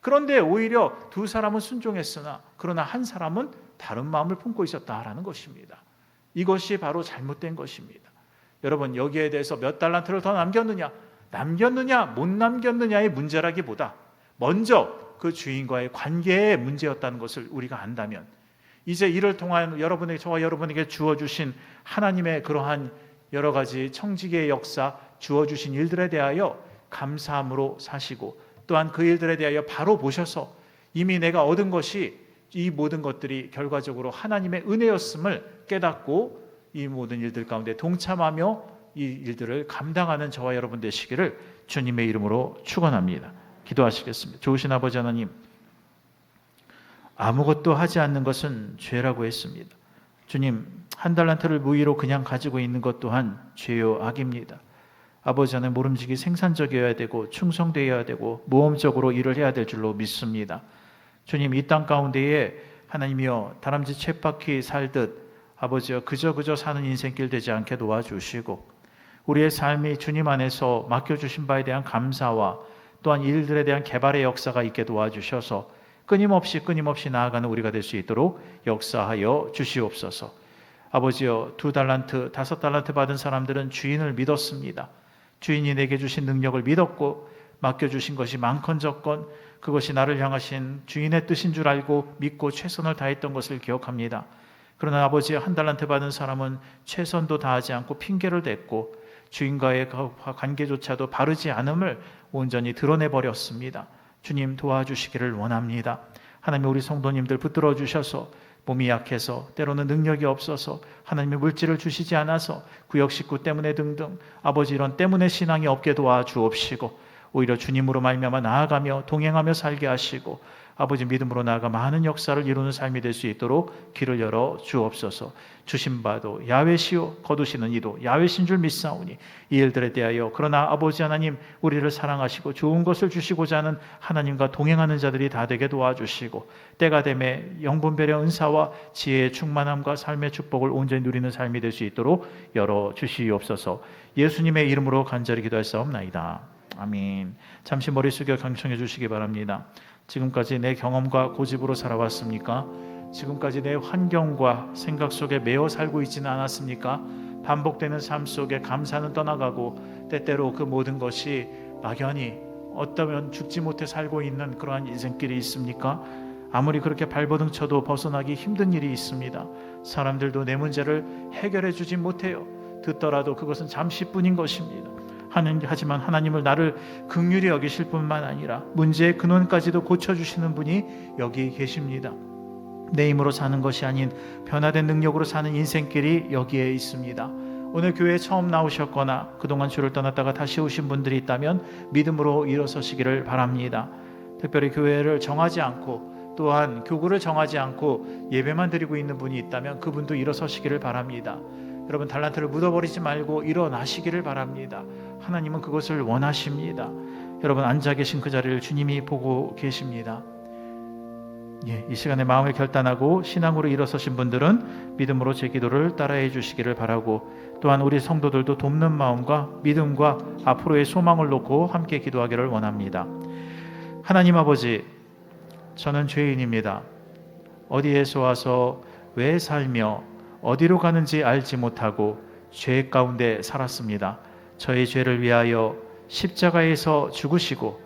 [SPEAKER 5] 그런데 오히려 두 사람은 순종했으나 그러나 한 사람은 다른 마음을 품고 있었다라는 것입니다. 이것이 바로 잘못된 것입니다. 여러분, 여기에 대해서 몇 달란트를 더 남겼느냐 못 남겼느냐의 문제라기보다 먼저 그 주인과의 관계의 문제였다는 것을 우리가 안다면 이제 이를 통한 저와 여러분에게 주어주신 하나님의 그러한 여러 가지 청지기의 역사, 주어주신 일들에 대하여 감사함으로 사시고 또한 그 일들에 대하여 바로 보셔서 이미 내가 얻은 것이 이 모든 것들이 결과적으로 하나님의 은혜였음을 깨닫고 이 모든 일들 가운데 동참하며 이 일들을 감당하는 저와 여러분 되시기를 주님의 이름으로 축원합니다. 기도하시겠습니다. 좋으신 아버지 하나님, 아무것도 하지 않는 것은 죄라고 했습니다. 주님, 1달란트를 무의로 그냥 가지고 있는 것 또한 죄요 악입니다. 아버지 하나님, 모름지기 생산적이어야 되고 충성되어야 되고 모험적으로 일을 해야 될 줄로 믿습니다. 주님, 이 땅 가운데에 하나님이여 다람쥐 쳇바퀴 살듯 아버지여 그저 사는 인생길 되지 않게 도와주시고 우리의 삶이 주님 안에서 맡겨주신 바에 대한 감사와 또한 일들에 대한 개발의 역사가 있게 도와주셔서 끊임없이 나아가는 우리가 될 수 있도록 역사하여 주시옵소서. 아버지여 2달란트, 5달란트 받은 사람들은 주인을 믿었습니다. 주인이 내게 주신 능력을 믿었고 맡겨주신 것이 많건적건 그것이 나를 향하신 주인의 뜻인 줄 알고 믿고 최선을 다했던 것을 기억합니다. 그러나 아버지 1달란트 받은 사람은 최선도 다하지 않고 핑계를 댔고 주인과의 관계조차도 바르지 않음을 온전히 드러내버렸습니다. 주님, 도와주시기를 원합니다. 하나님 우리 성도님들 붙들어 주셔서 몸이 약해서 때로는 능력이 없어서 하나님의 물질을 주시지 않아서 구역 식구 때문에 등등 아버지 이런 때문에 신앙이 없게 도와주옵시고 오히려 주님으로 말미암아 나아가며 동행하며 살게 하시고 아버지 믿음으로 나아가 많은 역사를 이루는 삶이 될 수 있도록 길을 열어 주옵소서. 주신 바도 야훼시요 거두시는 이도 야훼신 줄 믿사오니 이 일들에 대하여 그러나 아버지 하나님 우리를 사랑하시고 좋은 것을 주시고자 하는 하나님과 동행하는 자들이 다 되게 도와주시고 때가 되매 영분 배려 은사와 지혜의 충만함과 삶의 축복을 온전히 누리는 삶이 될 수 있도록 열어 주시옵소서. 예수님의 이름으로 간절히 기도하옵나이다. 아멘. 잠시 머리 숙여 경청해 주시기 바랍니다. 지금까지 내 경험과 고집으로 살아왔습니까? 지금까지 내 환경과 생각 속에 매여 살고 있지는 않았습니까? 반복되는 삶 속에 감사는 떠나가고 때때로 그 모든 것이 막연히 어쩌면 죽지 못해 살고 있는 그러한 인생길이 있습니까? 아무리 그렇게 발버둥 쳐도 벗어나기 힘든 일이 있습니다. 사람들도 내 문제를 해결해 주지 못해요. 듣더라도 그것은 잠시뿐인 것입니다. 하지만 하나님을 나를 긍휼히 여기실 뿐만 아니라 문제의 근원까지도 고쳐주시는 분이 여기 계십니다. 내 힘으로 사는 것이 아닌 변화된 능력으로 사는 인생길이 여기에 있습니다. 오늘 교회에 처음 나오셨거나 그동안 주를 떠났다가 다시 오신 분들이 있다면 믿음으로 일어서시기를 바랍니다. 특별히 교회를 정하지 않고 또한 교구를 정하지 않고 예배만 드리고 있는 분이 있다면 그분도 일어서시기를 바랍니다. 여러분 달란트를 묻어버리지 말고 일어나시기를 바랍니다. 하나님은 그것을 원하십니다. 여러분 앉아 계신 그 자리를 주님이 보고 계십니다. 이 시간에 마음을 결단하고 신앙으로 일어서신 분들은 믿음으로 제 기도를 따라해 주시기를 바라고 또한 우리 성도들도 돕는 마음과 믿음과 앞으로의 소망을 놓고 함께 기도하기를 원합니다. 하나님 아버지, 저는 죄인입니다. 어디에서 와서 왜 살며 어디로 가는지 알지 못하고 죄 가운데 살았습니다. 저의 죄를 위하여 십자가에서 죽으시고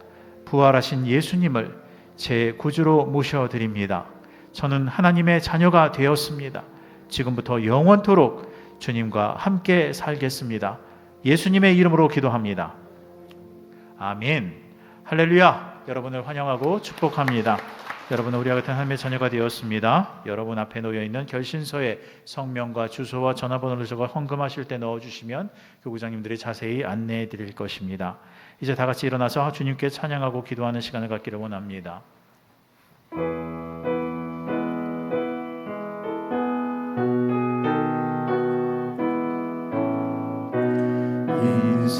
[SPEAKER 5] 부활하신 예수님을 제 구주로 모셔드립니다. 저는 하나님의 자녀가 되었습니다. 지금부터 영원토록 주님과 함께 살겠습니다. 예수님의 이름으로 기도합니다. 아멘. 할렐루야. 여러분을 환영하고 축복합니다. 여러분은 우리와 같은 하나님의 자녀가 되었습니다. 여러분 앞에 놓여있는 결신서에 성명과 주소와 전화번호를 적어 헌금하실 때 넣어주시면 교구장님들이 자세히 안내해 드릴 것입니다. 이제 다 같이 일어나서 주님께 찬양하고 기도하는 시간을 갖기를 원합니다.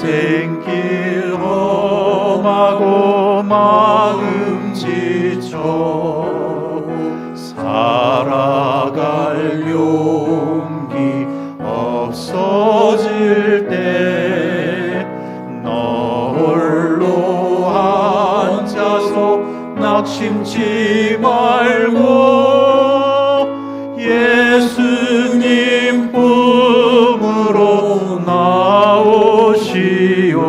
[SPEAKER 6] 인생길 험하고 마음 지쳐 살아갈 용기 없어질 때 너 홀로 앉아서 낙심치 말고 예수님 품으로 나오시오.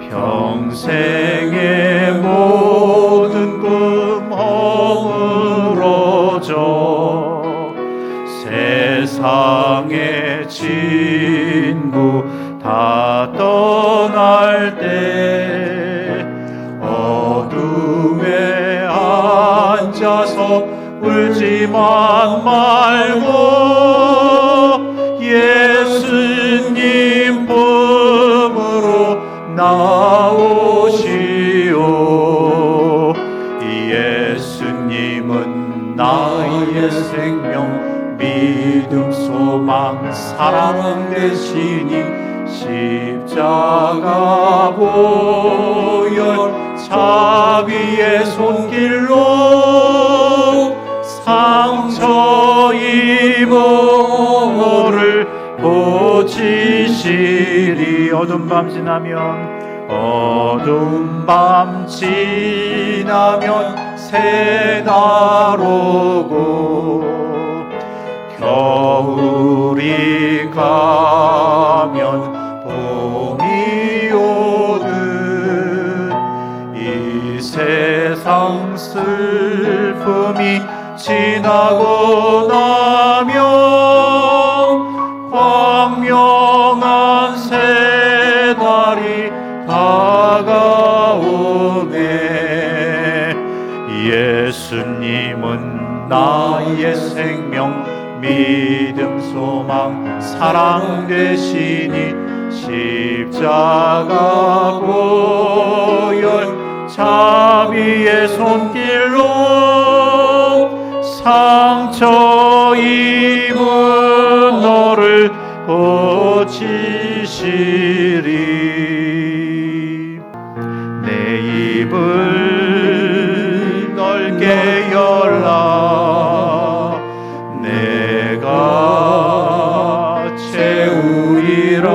[SPEAKER 6] 평생의 모든 꿈 허물어져 세상의 친구 다 떠날 때 어둠에 앉아서 울지만 말고 예수님 품으로 나오시오. 예수님은 나의 생명 믿음 소망 사랑 되시니 십자가 보혈 자비의 손길로 상처 입어를 고치시리. 어두운 밤 지나면 새날 오고 겨울이 가면 봄이 오듯 이 세상 슬픔이 지나고 나면 광명한 새날이 다가오네. 예수님은 나의 생명, 믿음, 소망, 사랑 되시니 십자가 보혈 자비의 손길로 상처 입은 너를 고치시리. 내 입을 넓게 열라 내가 채우리라.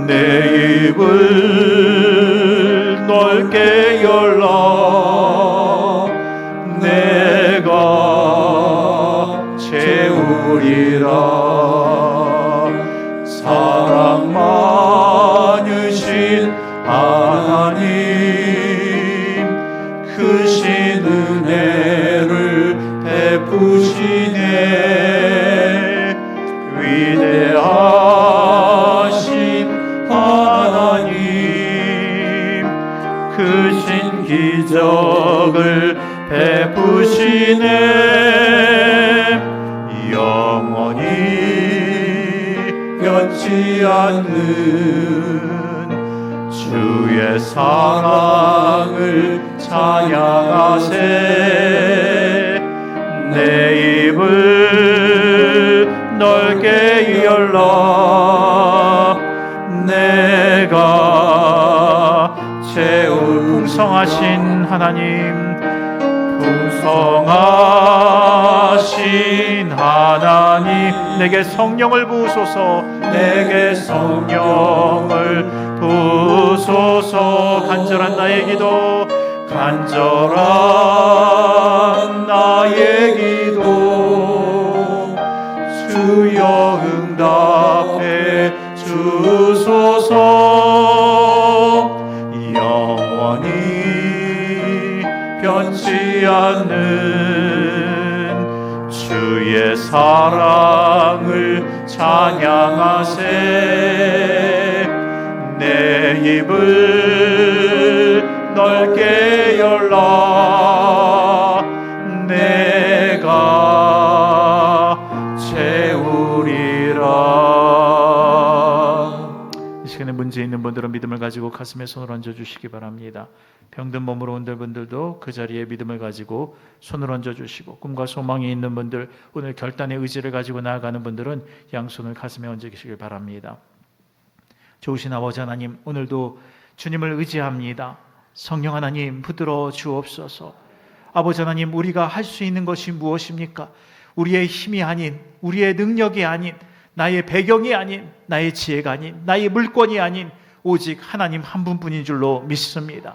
[SPEAKER 6] 내 입을 넓게 열라 내가 채우리라. 사랑 많으신 하나님, 크신 은혜를 베푸시네. 위대하신 하나님, 크신 기적을 베푸시네. 영원히 변치 않는 주의 사랑을 찬양하세. 내 입을 넓게 열라 내가 채울. 풍성하신 하나님, 풍성하신 하나님, 내게 성령을 부으소서. 내게 성령을 부으소서. 간절한 나의 기도, 간절한 나의 기도 주여 응답해 주소서. 영원히 변치 않는 주의 사랑을 찬양하세. 내 입을 넓게 열라 내가 채우리라.
[SPEAKER 5] 이 시간에 문제 있는 분들은 믿음을 가지고 가슴에 손을 얹어 주시기 바랍니다. 병든 몸으로 온 분들도 그 자리에 믿음을 가지고 손을 얹어 주시고, 꿈과 소망이 있는 분들, 오늘 결단의 의지를 가지고 나아가는 분들은 양손을 가슴에 얹어 주시길 바랍니다. 좋으신 아버지 하나님, 오늘도 주님을 의지합니다. 성령 하나님 붙들어 주옵소서. 아버지 하나님, 우리가 할 수 있는 것이 무엇입니까? 우리의 힘이 아닌, 우리의 능력이 아닌, 나의 배경이 아닌, 나의 지혜가 아닌, 나의 물권이 아닌 오직 하나님 한 분뿐인 줄로 믿습니다.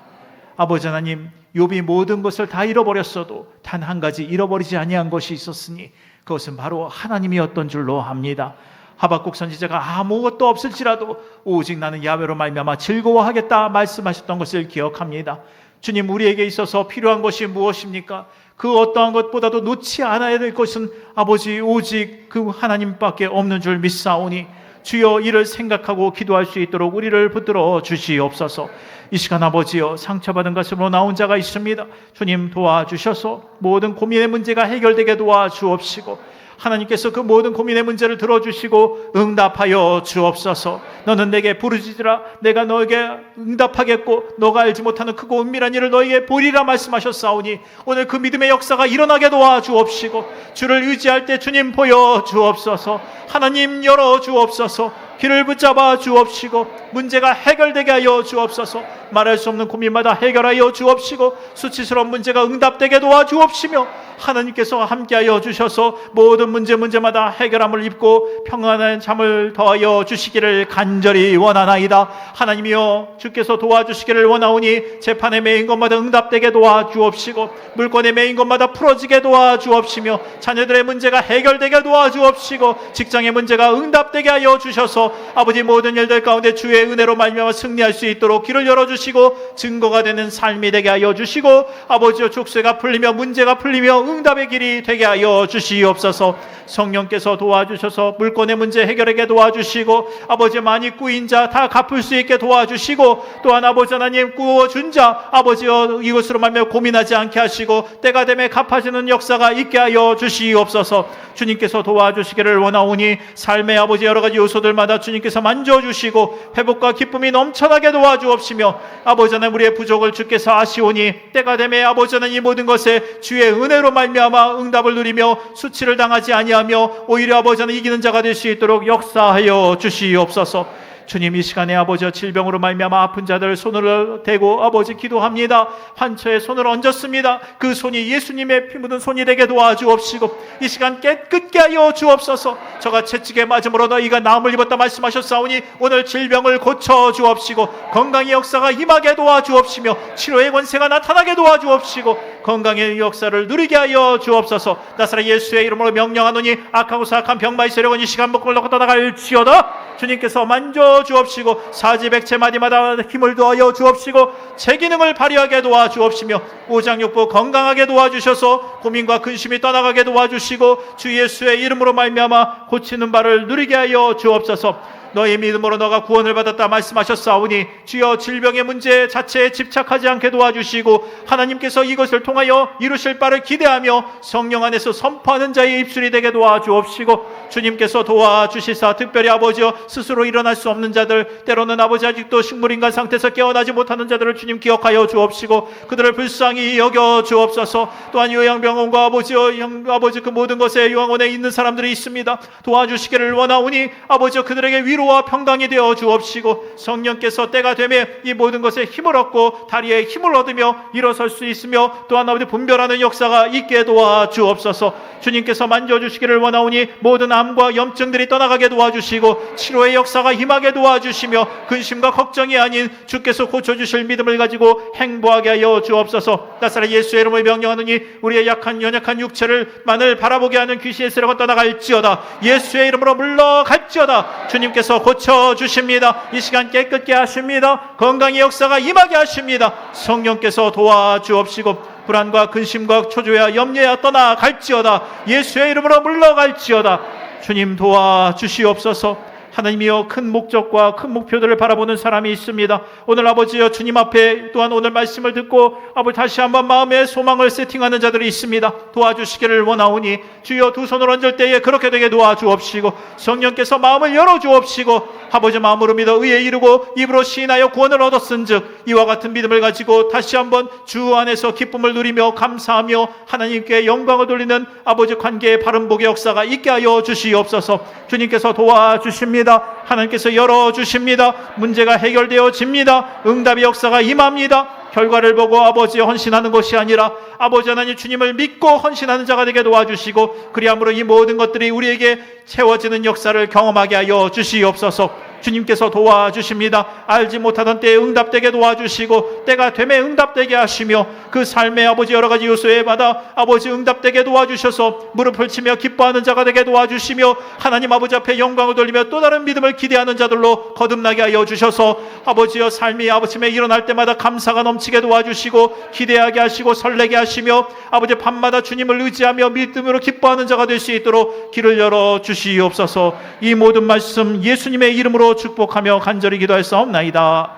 [SPEAKER 5] 아버지 하나님, 욥이 모든 것을 다 잃어버렸어도 단 한 가지 잃어버리지 아니한 것이 있었으니 그것은 바로 하나님이었던 줄로 압니다. 하박국 선지자가 아무것도 없을지라도 오직 나는 야훼로 말미암아 즐거워하겠다 말씀하셨던 것을 기억합니다. 주님, 우리에게 있어서 필요한 것이 무엇입니까? 그 어떠한 것보다도 놓지 않아야 될 것은 아버지 오직 그 하나님밖에 없는 줄 믿사오니 주여, 이를 생각하고 기도할 수 있도록 우리를 붙들어 주시옵소서. 이 시간 아버지여, 상처받은 가슴으로 나온 자가 있습니다. 주님 도와주셔서 모든 고민의 문제가 해결되게 도와주옵시고, 하나님께서 그 모든 고민의 문제를 들어주시고 응답하여 주옵소서. 너는 내게 부르짖으라 내가 너에게 응답하겠고 너가 알지 못하는 크고 은밀한 일을 너에게 보이리라 말씀하셨사오니 오늘 그 믿음의 역사가 일어나게 도와주옵시고, 주를 의지할 때 주님 보여 주옵소서. 하나님 열어 주옵소서. 길을 붙잡아 주옵시고 문제가 해결되게 하여 주옵소서. 말할 수 없는 고민마다 해결하여 주옵시고 수치스러운 문제가 응답되게 도와주옵시며, 하나님께서 함께하여 주셔서 모든 문제마다 해결함을 입고 평안한 잠을 더하여 주시기를 간절히 원하나이다. 하나님이여, 주께서 도와주시기를 원하오니 재판에 매인 것마다 응답되게 도와주옵시고 물건에 매인 것마다 풀어지게 도와주옵시며 자녀들의 문제가 해결되게 도와주옵시고 직장의 문제가 응답되게 하여 주셔서 주셔서 아버지 모든 일들 가운데 주의 은혜로 말미암아 승리할 수 있도록 길을 열어주시고 증거가 되는 삶이 되게 하여 주시고 아버지여 족쇄가 풀리며 문제가 풀리며 응답의 길이 되게 하여 주시옵소서. 성령께서 도와주셔서 물건의 문제 해결하게 도와주시고 아버지 많이 꾸인 자 다 갚을 수 있게 도와주시고 또한 아버지 하나님 꾸어준 자 아버지여 이것으로 말미암아 고민하지 않게 하시고 때가 되면 갚아주는 역사가 있게 하여 주시옵소서. 주님께서 도와주시기를 원하오니 삶의 아버지 여러 가지 요소들마다 주님께서 만져주시고 회복과 기쁨이 넘쳐나게 도와주옵시며 아버지 하나님 우리의 부족을 주께서 아시오니 때가 되면 아버지 하나님 이 모든 것에 주의 은혜로 말미암아 응답을 누리며 수치를 당하지 아니하며 오히려 아버지 하나님 이기는 자가 될 수 있도록 역사하여 주시옵소서. 주님 이 시간에 아버지와 질병으로 말미암아 아픈 자들 손을 대고 아버지 기도합니다. 환처에 손을 얹었습니다. 그 손이 예수님의 피 묻은 손이 되게 도와주옵시고 이 시간 깨끗게 하여 주옵소서. 저가 채찍에 맞음으로 너희가 나음을 입었다 말씀하셨사오니 오늘 질병을 고쳐 주옵시고 건강의 역사가 임하게 도와주옵시며 치료의 권세가 나타나게 도와주옵시고 건강의 역사를 누리게 하여 주옵소서. 나사렛 예수의 이름으로 명령하노니 악하고 사악한 병마의 세력은 이 시간 목을 놓고 떠나갈지어다. 주님께서 만져 주옵시고 사지백체 마디마다 힘을 더하여 주옵시고 제 기능을 발휘하게 도와주옵시며 오장육부 건강하게 도와주셔서 고민과 근심이 떠나가게 도와주시고 주 예수의 이름으로 말미암아 고치는 바를 누리게 하여 주옵소서. 너희 믿음으로 너가 구원을 받았다 말씀하셨사오니 주여 질병의 문제 자체에 집착하지 않게 도와주시고 하나님께서 이것을 통하여 이루실 바를 기대하며 성령 안에서 선포하는 자의 입술이 되게 도와주옵시고 주님께서 도와주시사 특별히 아버지여 스스로 일어날 수 없는 자들 때로는 아버지 아직도 식물인간 상태에서 깨어나지 못하는 자들을 주님 기억하여 주옵시고 그들을 불쌍히 여겨 주옵소서. 또한 요양병원과 아버지 그 모든 것에 요양원에 있는 사람들이 있습니다. 도와주시기를 원하오니 아버지여 그들에게 위로와 평강이 되어 주옵시고 성령께서 때가 되면 이 모든 것에 힘을 얻고 다리에 힘을 얻으며 일어설 수 있으며 또한 아버지 분별하는 역사가 있게 도와주옵소서. 주님께서 만져주시기를 원하오니 모든 암과 염증들이 떠나가게 도와주시고 치료의 역사가 임하게 도와주시며 근심과 걱정이 아닌 주께서 고쳐주실 믿음을 가지고 행보하게 하여 주옵소서. 나사렛 예수의 이름을 명령하노니 우리의 약한 연약한 육체를 만을 바라보게 하는 귀신의 세력은 떠나갈지어다. 예수의 이름으로 물러갈지어다. 주님께서 고쳐주십니다. 이 시간 깨끗게 하십니다. 건강의 역사가 임하게 하십니다. 성령께서 도와주옵시고 불안과 근심과 초조야 염려야 떠나갈지어다. 예수의 이름으로 물러갈지어다. 주님 도와주시옵소서. 하나님이여 큰 목적과 큰 목표들을 바라보는 사람이 있습니다. 오늘 아버지여 주님 앞에 또한 오늘 말씀을 듣고 아버지 다시 한번 마음의 소망을 세팅하는 자들이 있습니다. 도와주시기를 원하오니 주여 두 손을 얹을 때에 그렇게 되게 도와주옵시고 성령께서 마음을 열어주옵시고 아버지 마음으로 믿어 의에 이르고 입으로 시인하여 구원을 얻었은즉 이와 같은 믿음을 가지고 다시 한번 주 안에서 기쁨을 누리며 감사하며 하나님께 영광을 돌리는 아버지 관계의 바른 복의 역사가 있게 하여 주시옵소서. 주님께서 도와주십니다. 하나님께서 열어주십니다. 문제가 해결되어집니다. 응답의 역사가 임합니다. 결과를 보고 아버지의 헌신하는 것이 아니라 아버지 하나님 주님을 믿고 헌신하는 자가 되게 도와주시고 그리함으로 이 모든 것들이 우리에게 채워지는 역사를 경험하게 하여 주시옵소서. 주님께서 도와주십니다. 알지 못하던 때에 응답되게 도와주시고 때가 되매 응답되게 하시며 그 삶의 아버지 여러 가지 요소에마다 아버지 응답되게 도와주셔서 무릎을 치며 기뻐하는 자가 되게 도와주시며 하나님 아버지 앞에 영광을 돌리며 또 다른 믿음을 기대하는 자들로 거듭나게 하여 주셔서 아버지여 삶이 아침에 일어날 때마다 감사가 넘치게 도와주시고 기대하게 하시고 설레게 하시며 아버지 밤마다 주님을 의지하며 믿음으로 기뻐하는 자가 될 수 있도록 길을 열어 주시옵소서. 이 모든 말씀 예수님의 이름으로 축복하며 간절히 기도하였사옵나이다.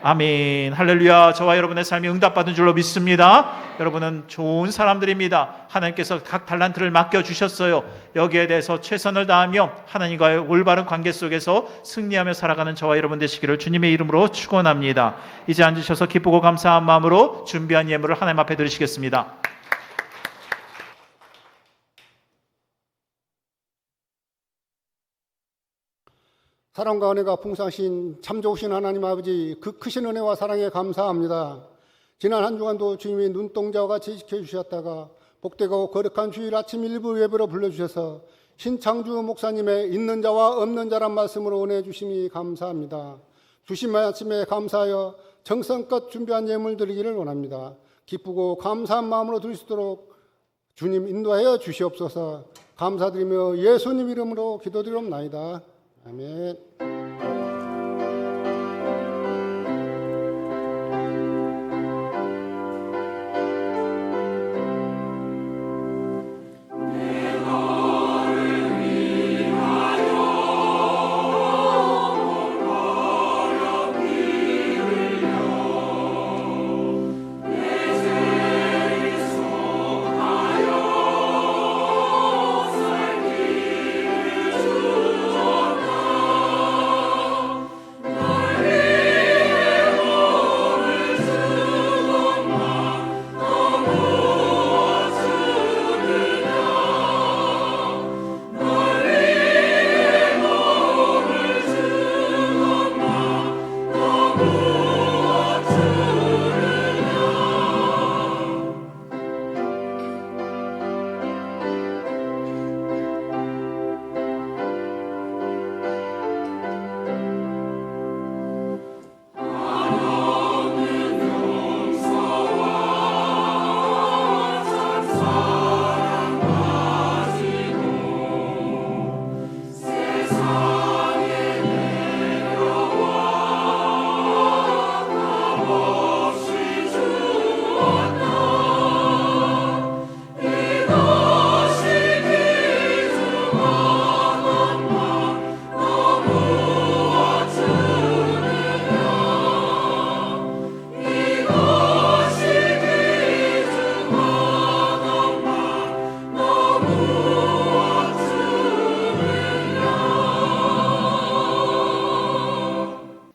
[SPEAKER 5] 아멘. 할렐루야. 저와 여러분의 삶이 응답받은 줄로 믿습니다. 여러분은 좋은 사람들입니다. 하나님께서 각 달란트를 맡겨주셨어요. 여기에 대해서 최선을 다하며 하나님과의 올바른 관계 속에서 승리하며 살아가는 저와 여러분 되시기를 주님의 이름으로 축원합니다. 이제 앉으셔서 기쁘고 감사한 마음으로 준비한 예물을 하나님 앞에 드리시겠습니다.
[SPEAKER 7] 사랑과 은혜가 풍성하신 참 좋으신 하나님 아버지, 그 크신 은혜와 사랑에 감사합니다. 지난 한 주간도 주님이 눈동자와 같이 지켜주셨다가 복되고 거룩한 주일 아침 일부 예배로 불러주셔서 신창주 목사님의 있는 자와 없는 자란 말씀으로 은혜 주심이 감사합니다. 주신 말씀에 감사하여 정성껏 준비한 예물 드리기를 원합니다. 기쁘고 감사한 마음으로 드릴 수 있도록 주님 인도하여 주시옵소서. 감사드리며 예수님 이름으로 기도드리옵나이다. 아멘.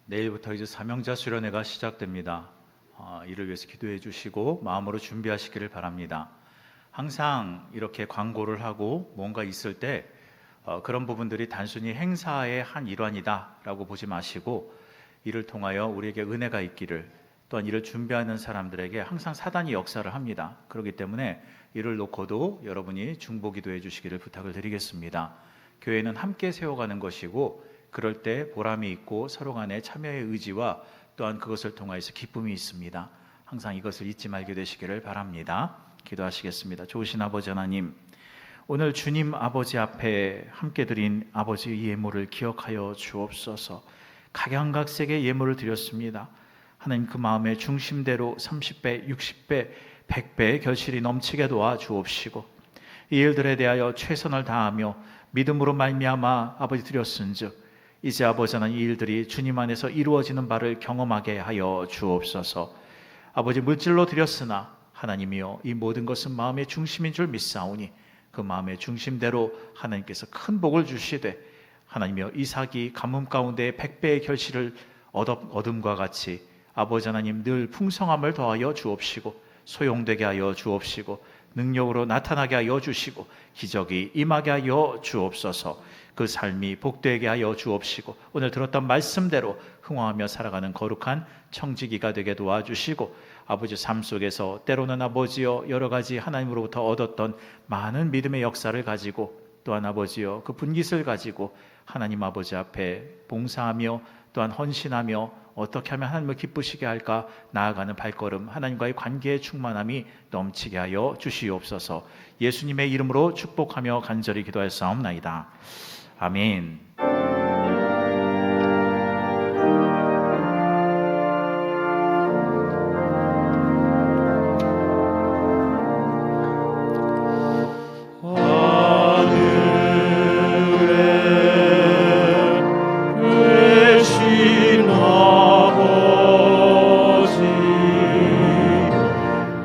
[SPEAKER 5] 내일부터 이제 사명자 수련회가 시작됩니다. 이를 위해서 기도해 주시고 마음으로 준비하시기를 바랍니다. 항상 이렇게 광고를 하고 뭔가 있을 때 그런 부분들이 단순히 행사의 한 일환이다라고 보지 마시고 이를 통하여 우리에게 은혜가 있기를, 또한 이를 준비하는 사람들에게 항상 사단이 역사를 합니다. 그렇기 때문에 이를 놓고도 여러분이 중보기도해 주시기를 부탁을 드리겠습니다. 교회는 함께 세워가는 것이고 그럴 때 보람이 있고 서로 간에 참여의 의지와 또한 그것을 통하여서 기쁨이 있습니다. 항상 이것을 잊지 말게 되시기를 바랍니다. 기도하시겠습니다. 좋으신 아버지 하나님, 오늘 주님 아버지 앞에 함께 드린 아버지의 예물을 기억하여 주옵소서. 각양각색의 예물을 드렸습니다. 하나님, 그 마음의 중심대로 30배, 60배, 100배의 결실이 넘치게 도와 주옵시고 이 일들에 대하여 최선을 다하며 믿음으로 말미암아 아버지 드렸은즉 이제 아버지 하나님, 이 일들이 주님 안에서 이루어지는 바를 경험하게 하여 주옵소서. 아버지, 물질로 드렸으나 하나님이여 이 모든 것은 마음의 중심인 줄 믿사오니 그 마음의 중심대로 하나님께서 큰 복을 주시되 하나님이여 이삭이 가뭄 가운데 100배의 결실을 얻음과 같이 아버지 하나님 늘 풍성함을 더하여 주옵시고 소용되게 하여 주옵시고 능력으로 나타나게 하여 주시고 기적이 임하게 하여 주옵소서. 그 삶이 복되게 하여 주옵시고 오늘 들었던 말씀대로 흥황하며 살아가는 거룩한 청지기가 되게 도와주시고 아버지 삶 속에서 때로는 아버지여 여러 가지 하나님으로부터 얻었던 많은 믿음의 역사를 가지고 또한 아버지여 그 분깃을 가지고 하나님 아버지 앞에 봉사하며 또한 헌신하며 어떻게 하면 하나님을 기쁘시게 할까 나아가는 발걸음, 하나님과의 관계의 충만함이 넘치게 하여 주시옵소서. 예수님의 이름으로 축복하며 간절히 기도하였사옵나이다. 아멘.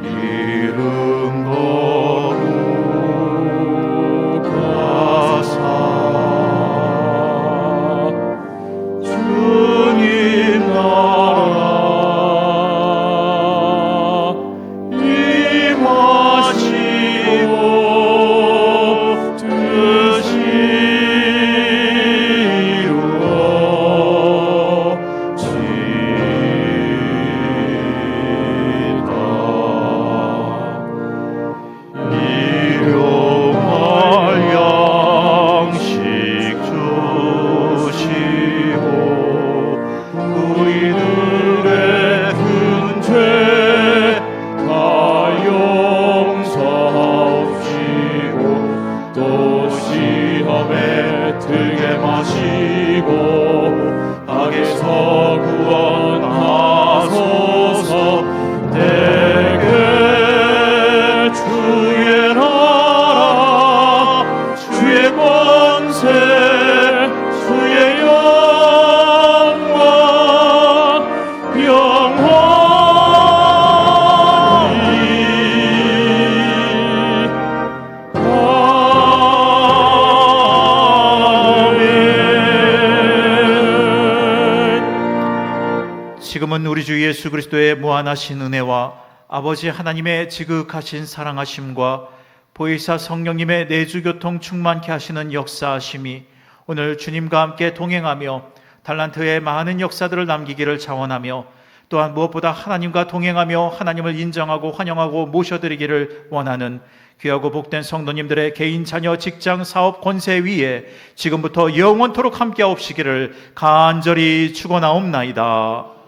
[SPEAKER 6] 이름 거룩하사
[SPEAKER 5] 주 예수 그리스도의 무한하신 은혜와 아버지 하나님의 지극하신 사랑하심과 보혜사 성령님의 내주교통 충만케 하시는 역사하심이 오늘 주님과 함께 동행하며 달란트의 많은 역사들을 남기기를 자원하며 또한 무엇보다 하나님과 동행하며 하나님을 인정하고 환영하고 모셔드리기를 원하는 귀하고 복된 성도님들의 개인, 자녀, 직장, 사업, 권세 위에 지금부터 영원토록 함께하옵시기를 간절히 축원하옵나이다.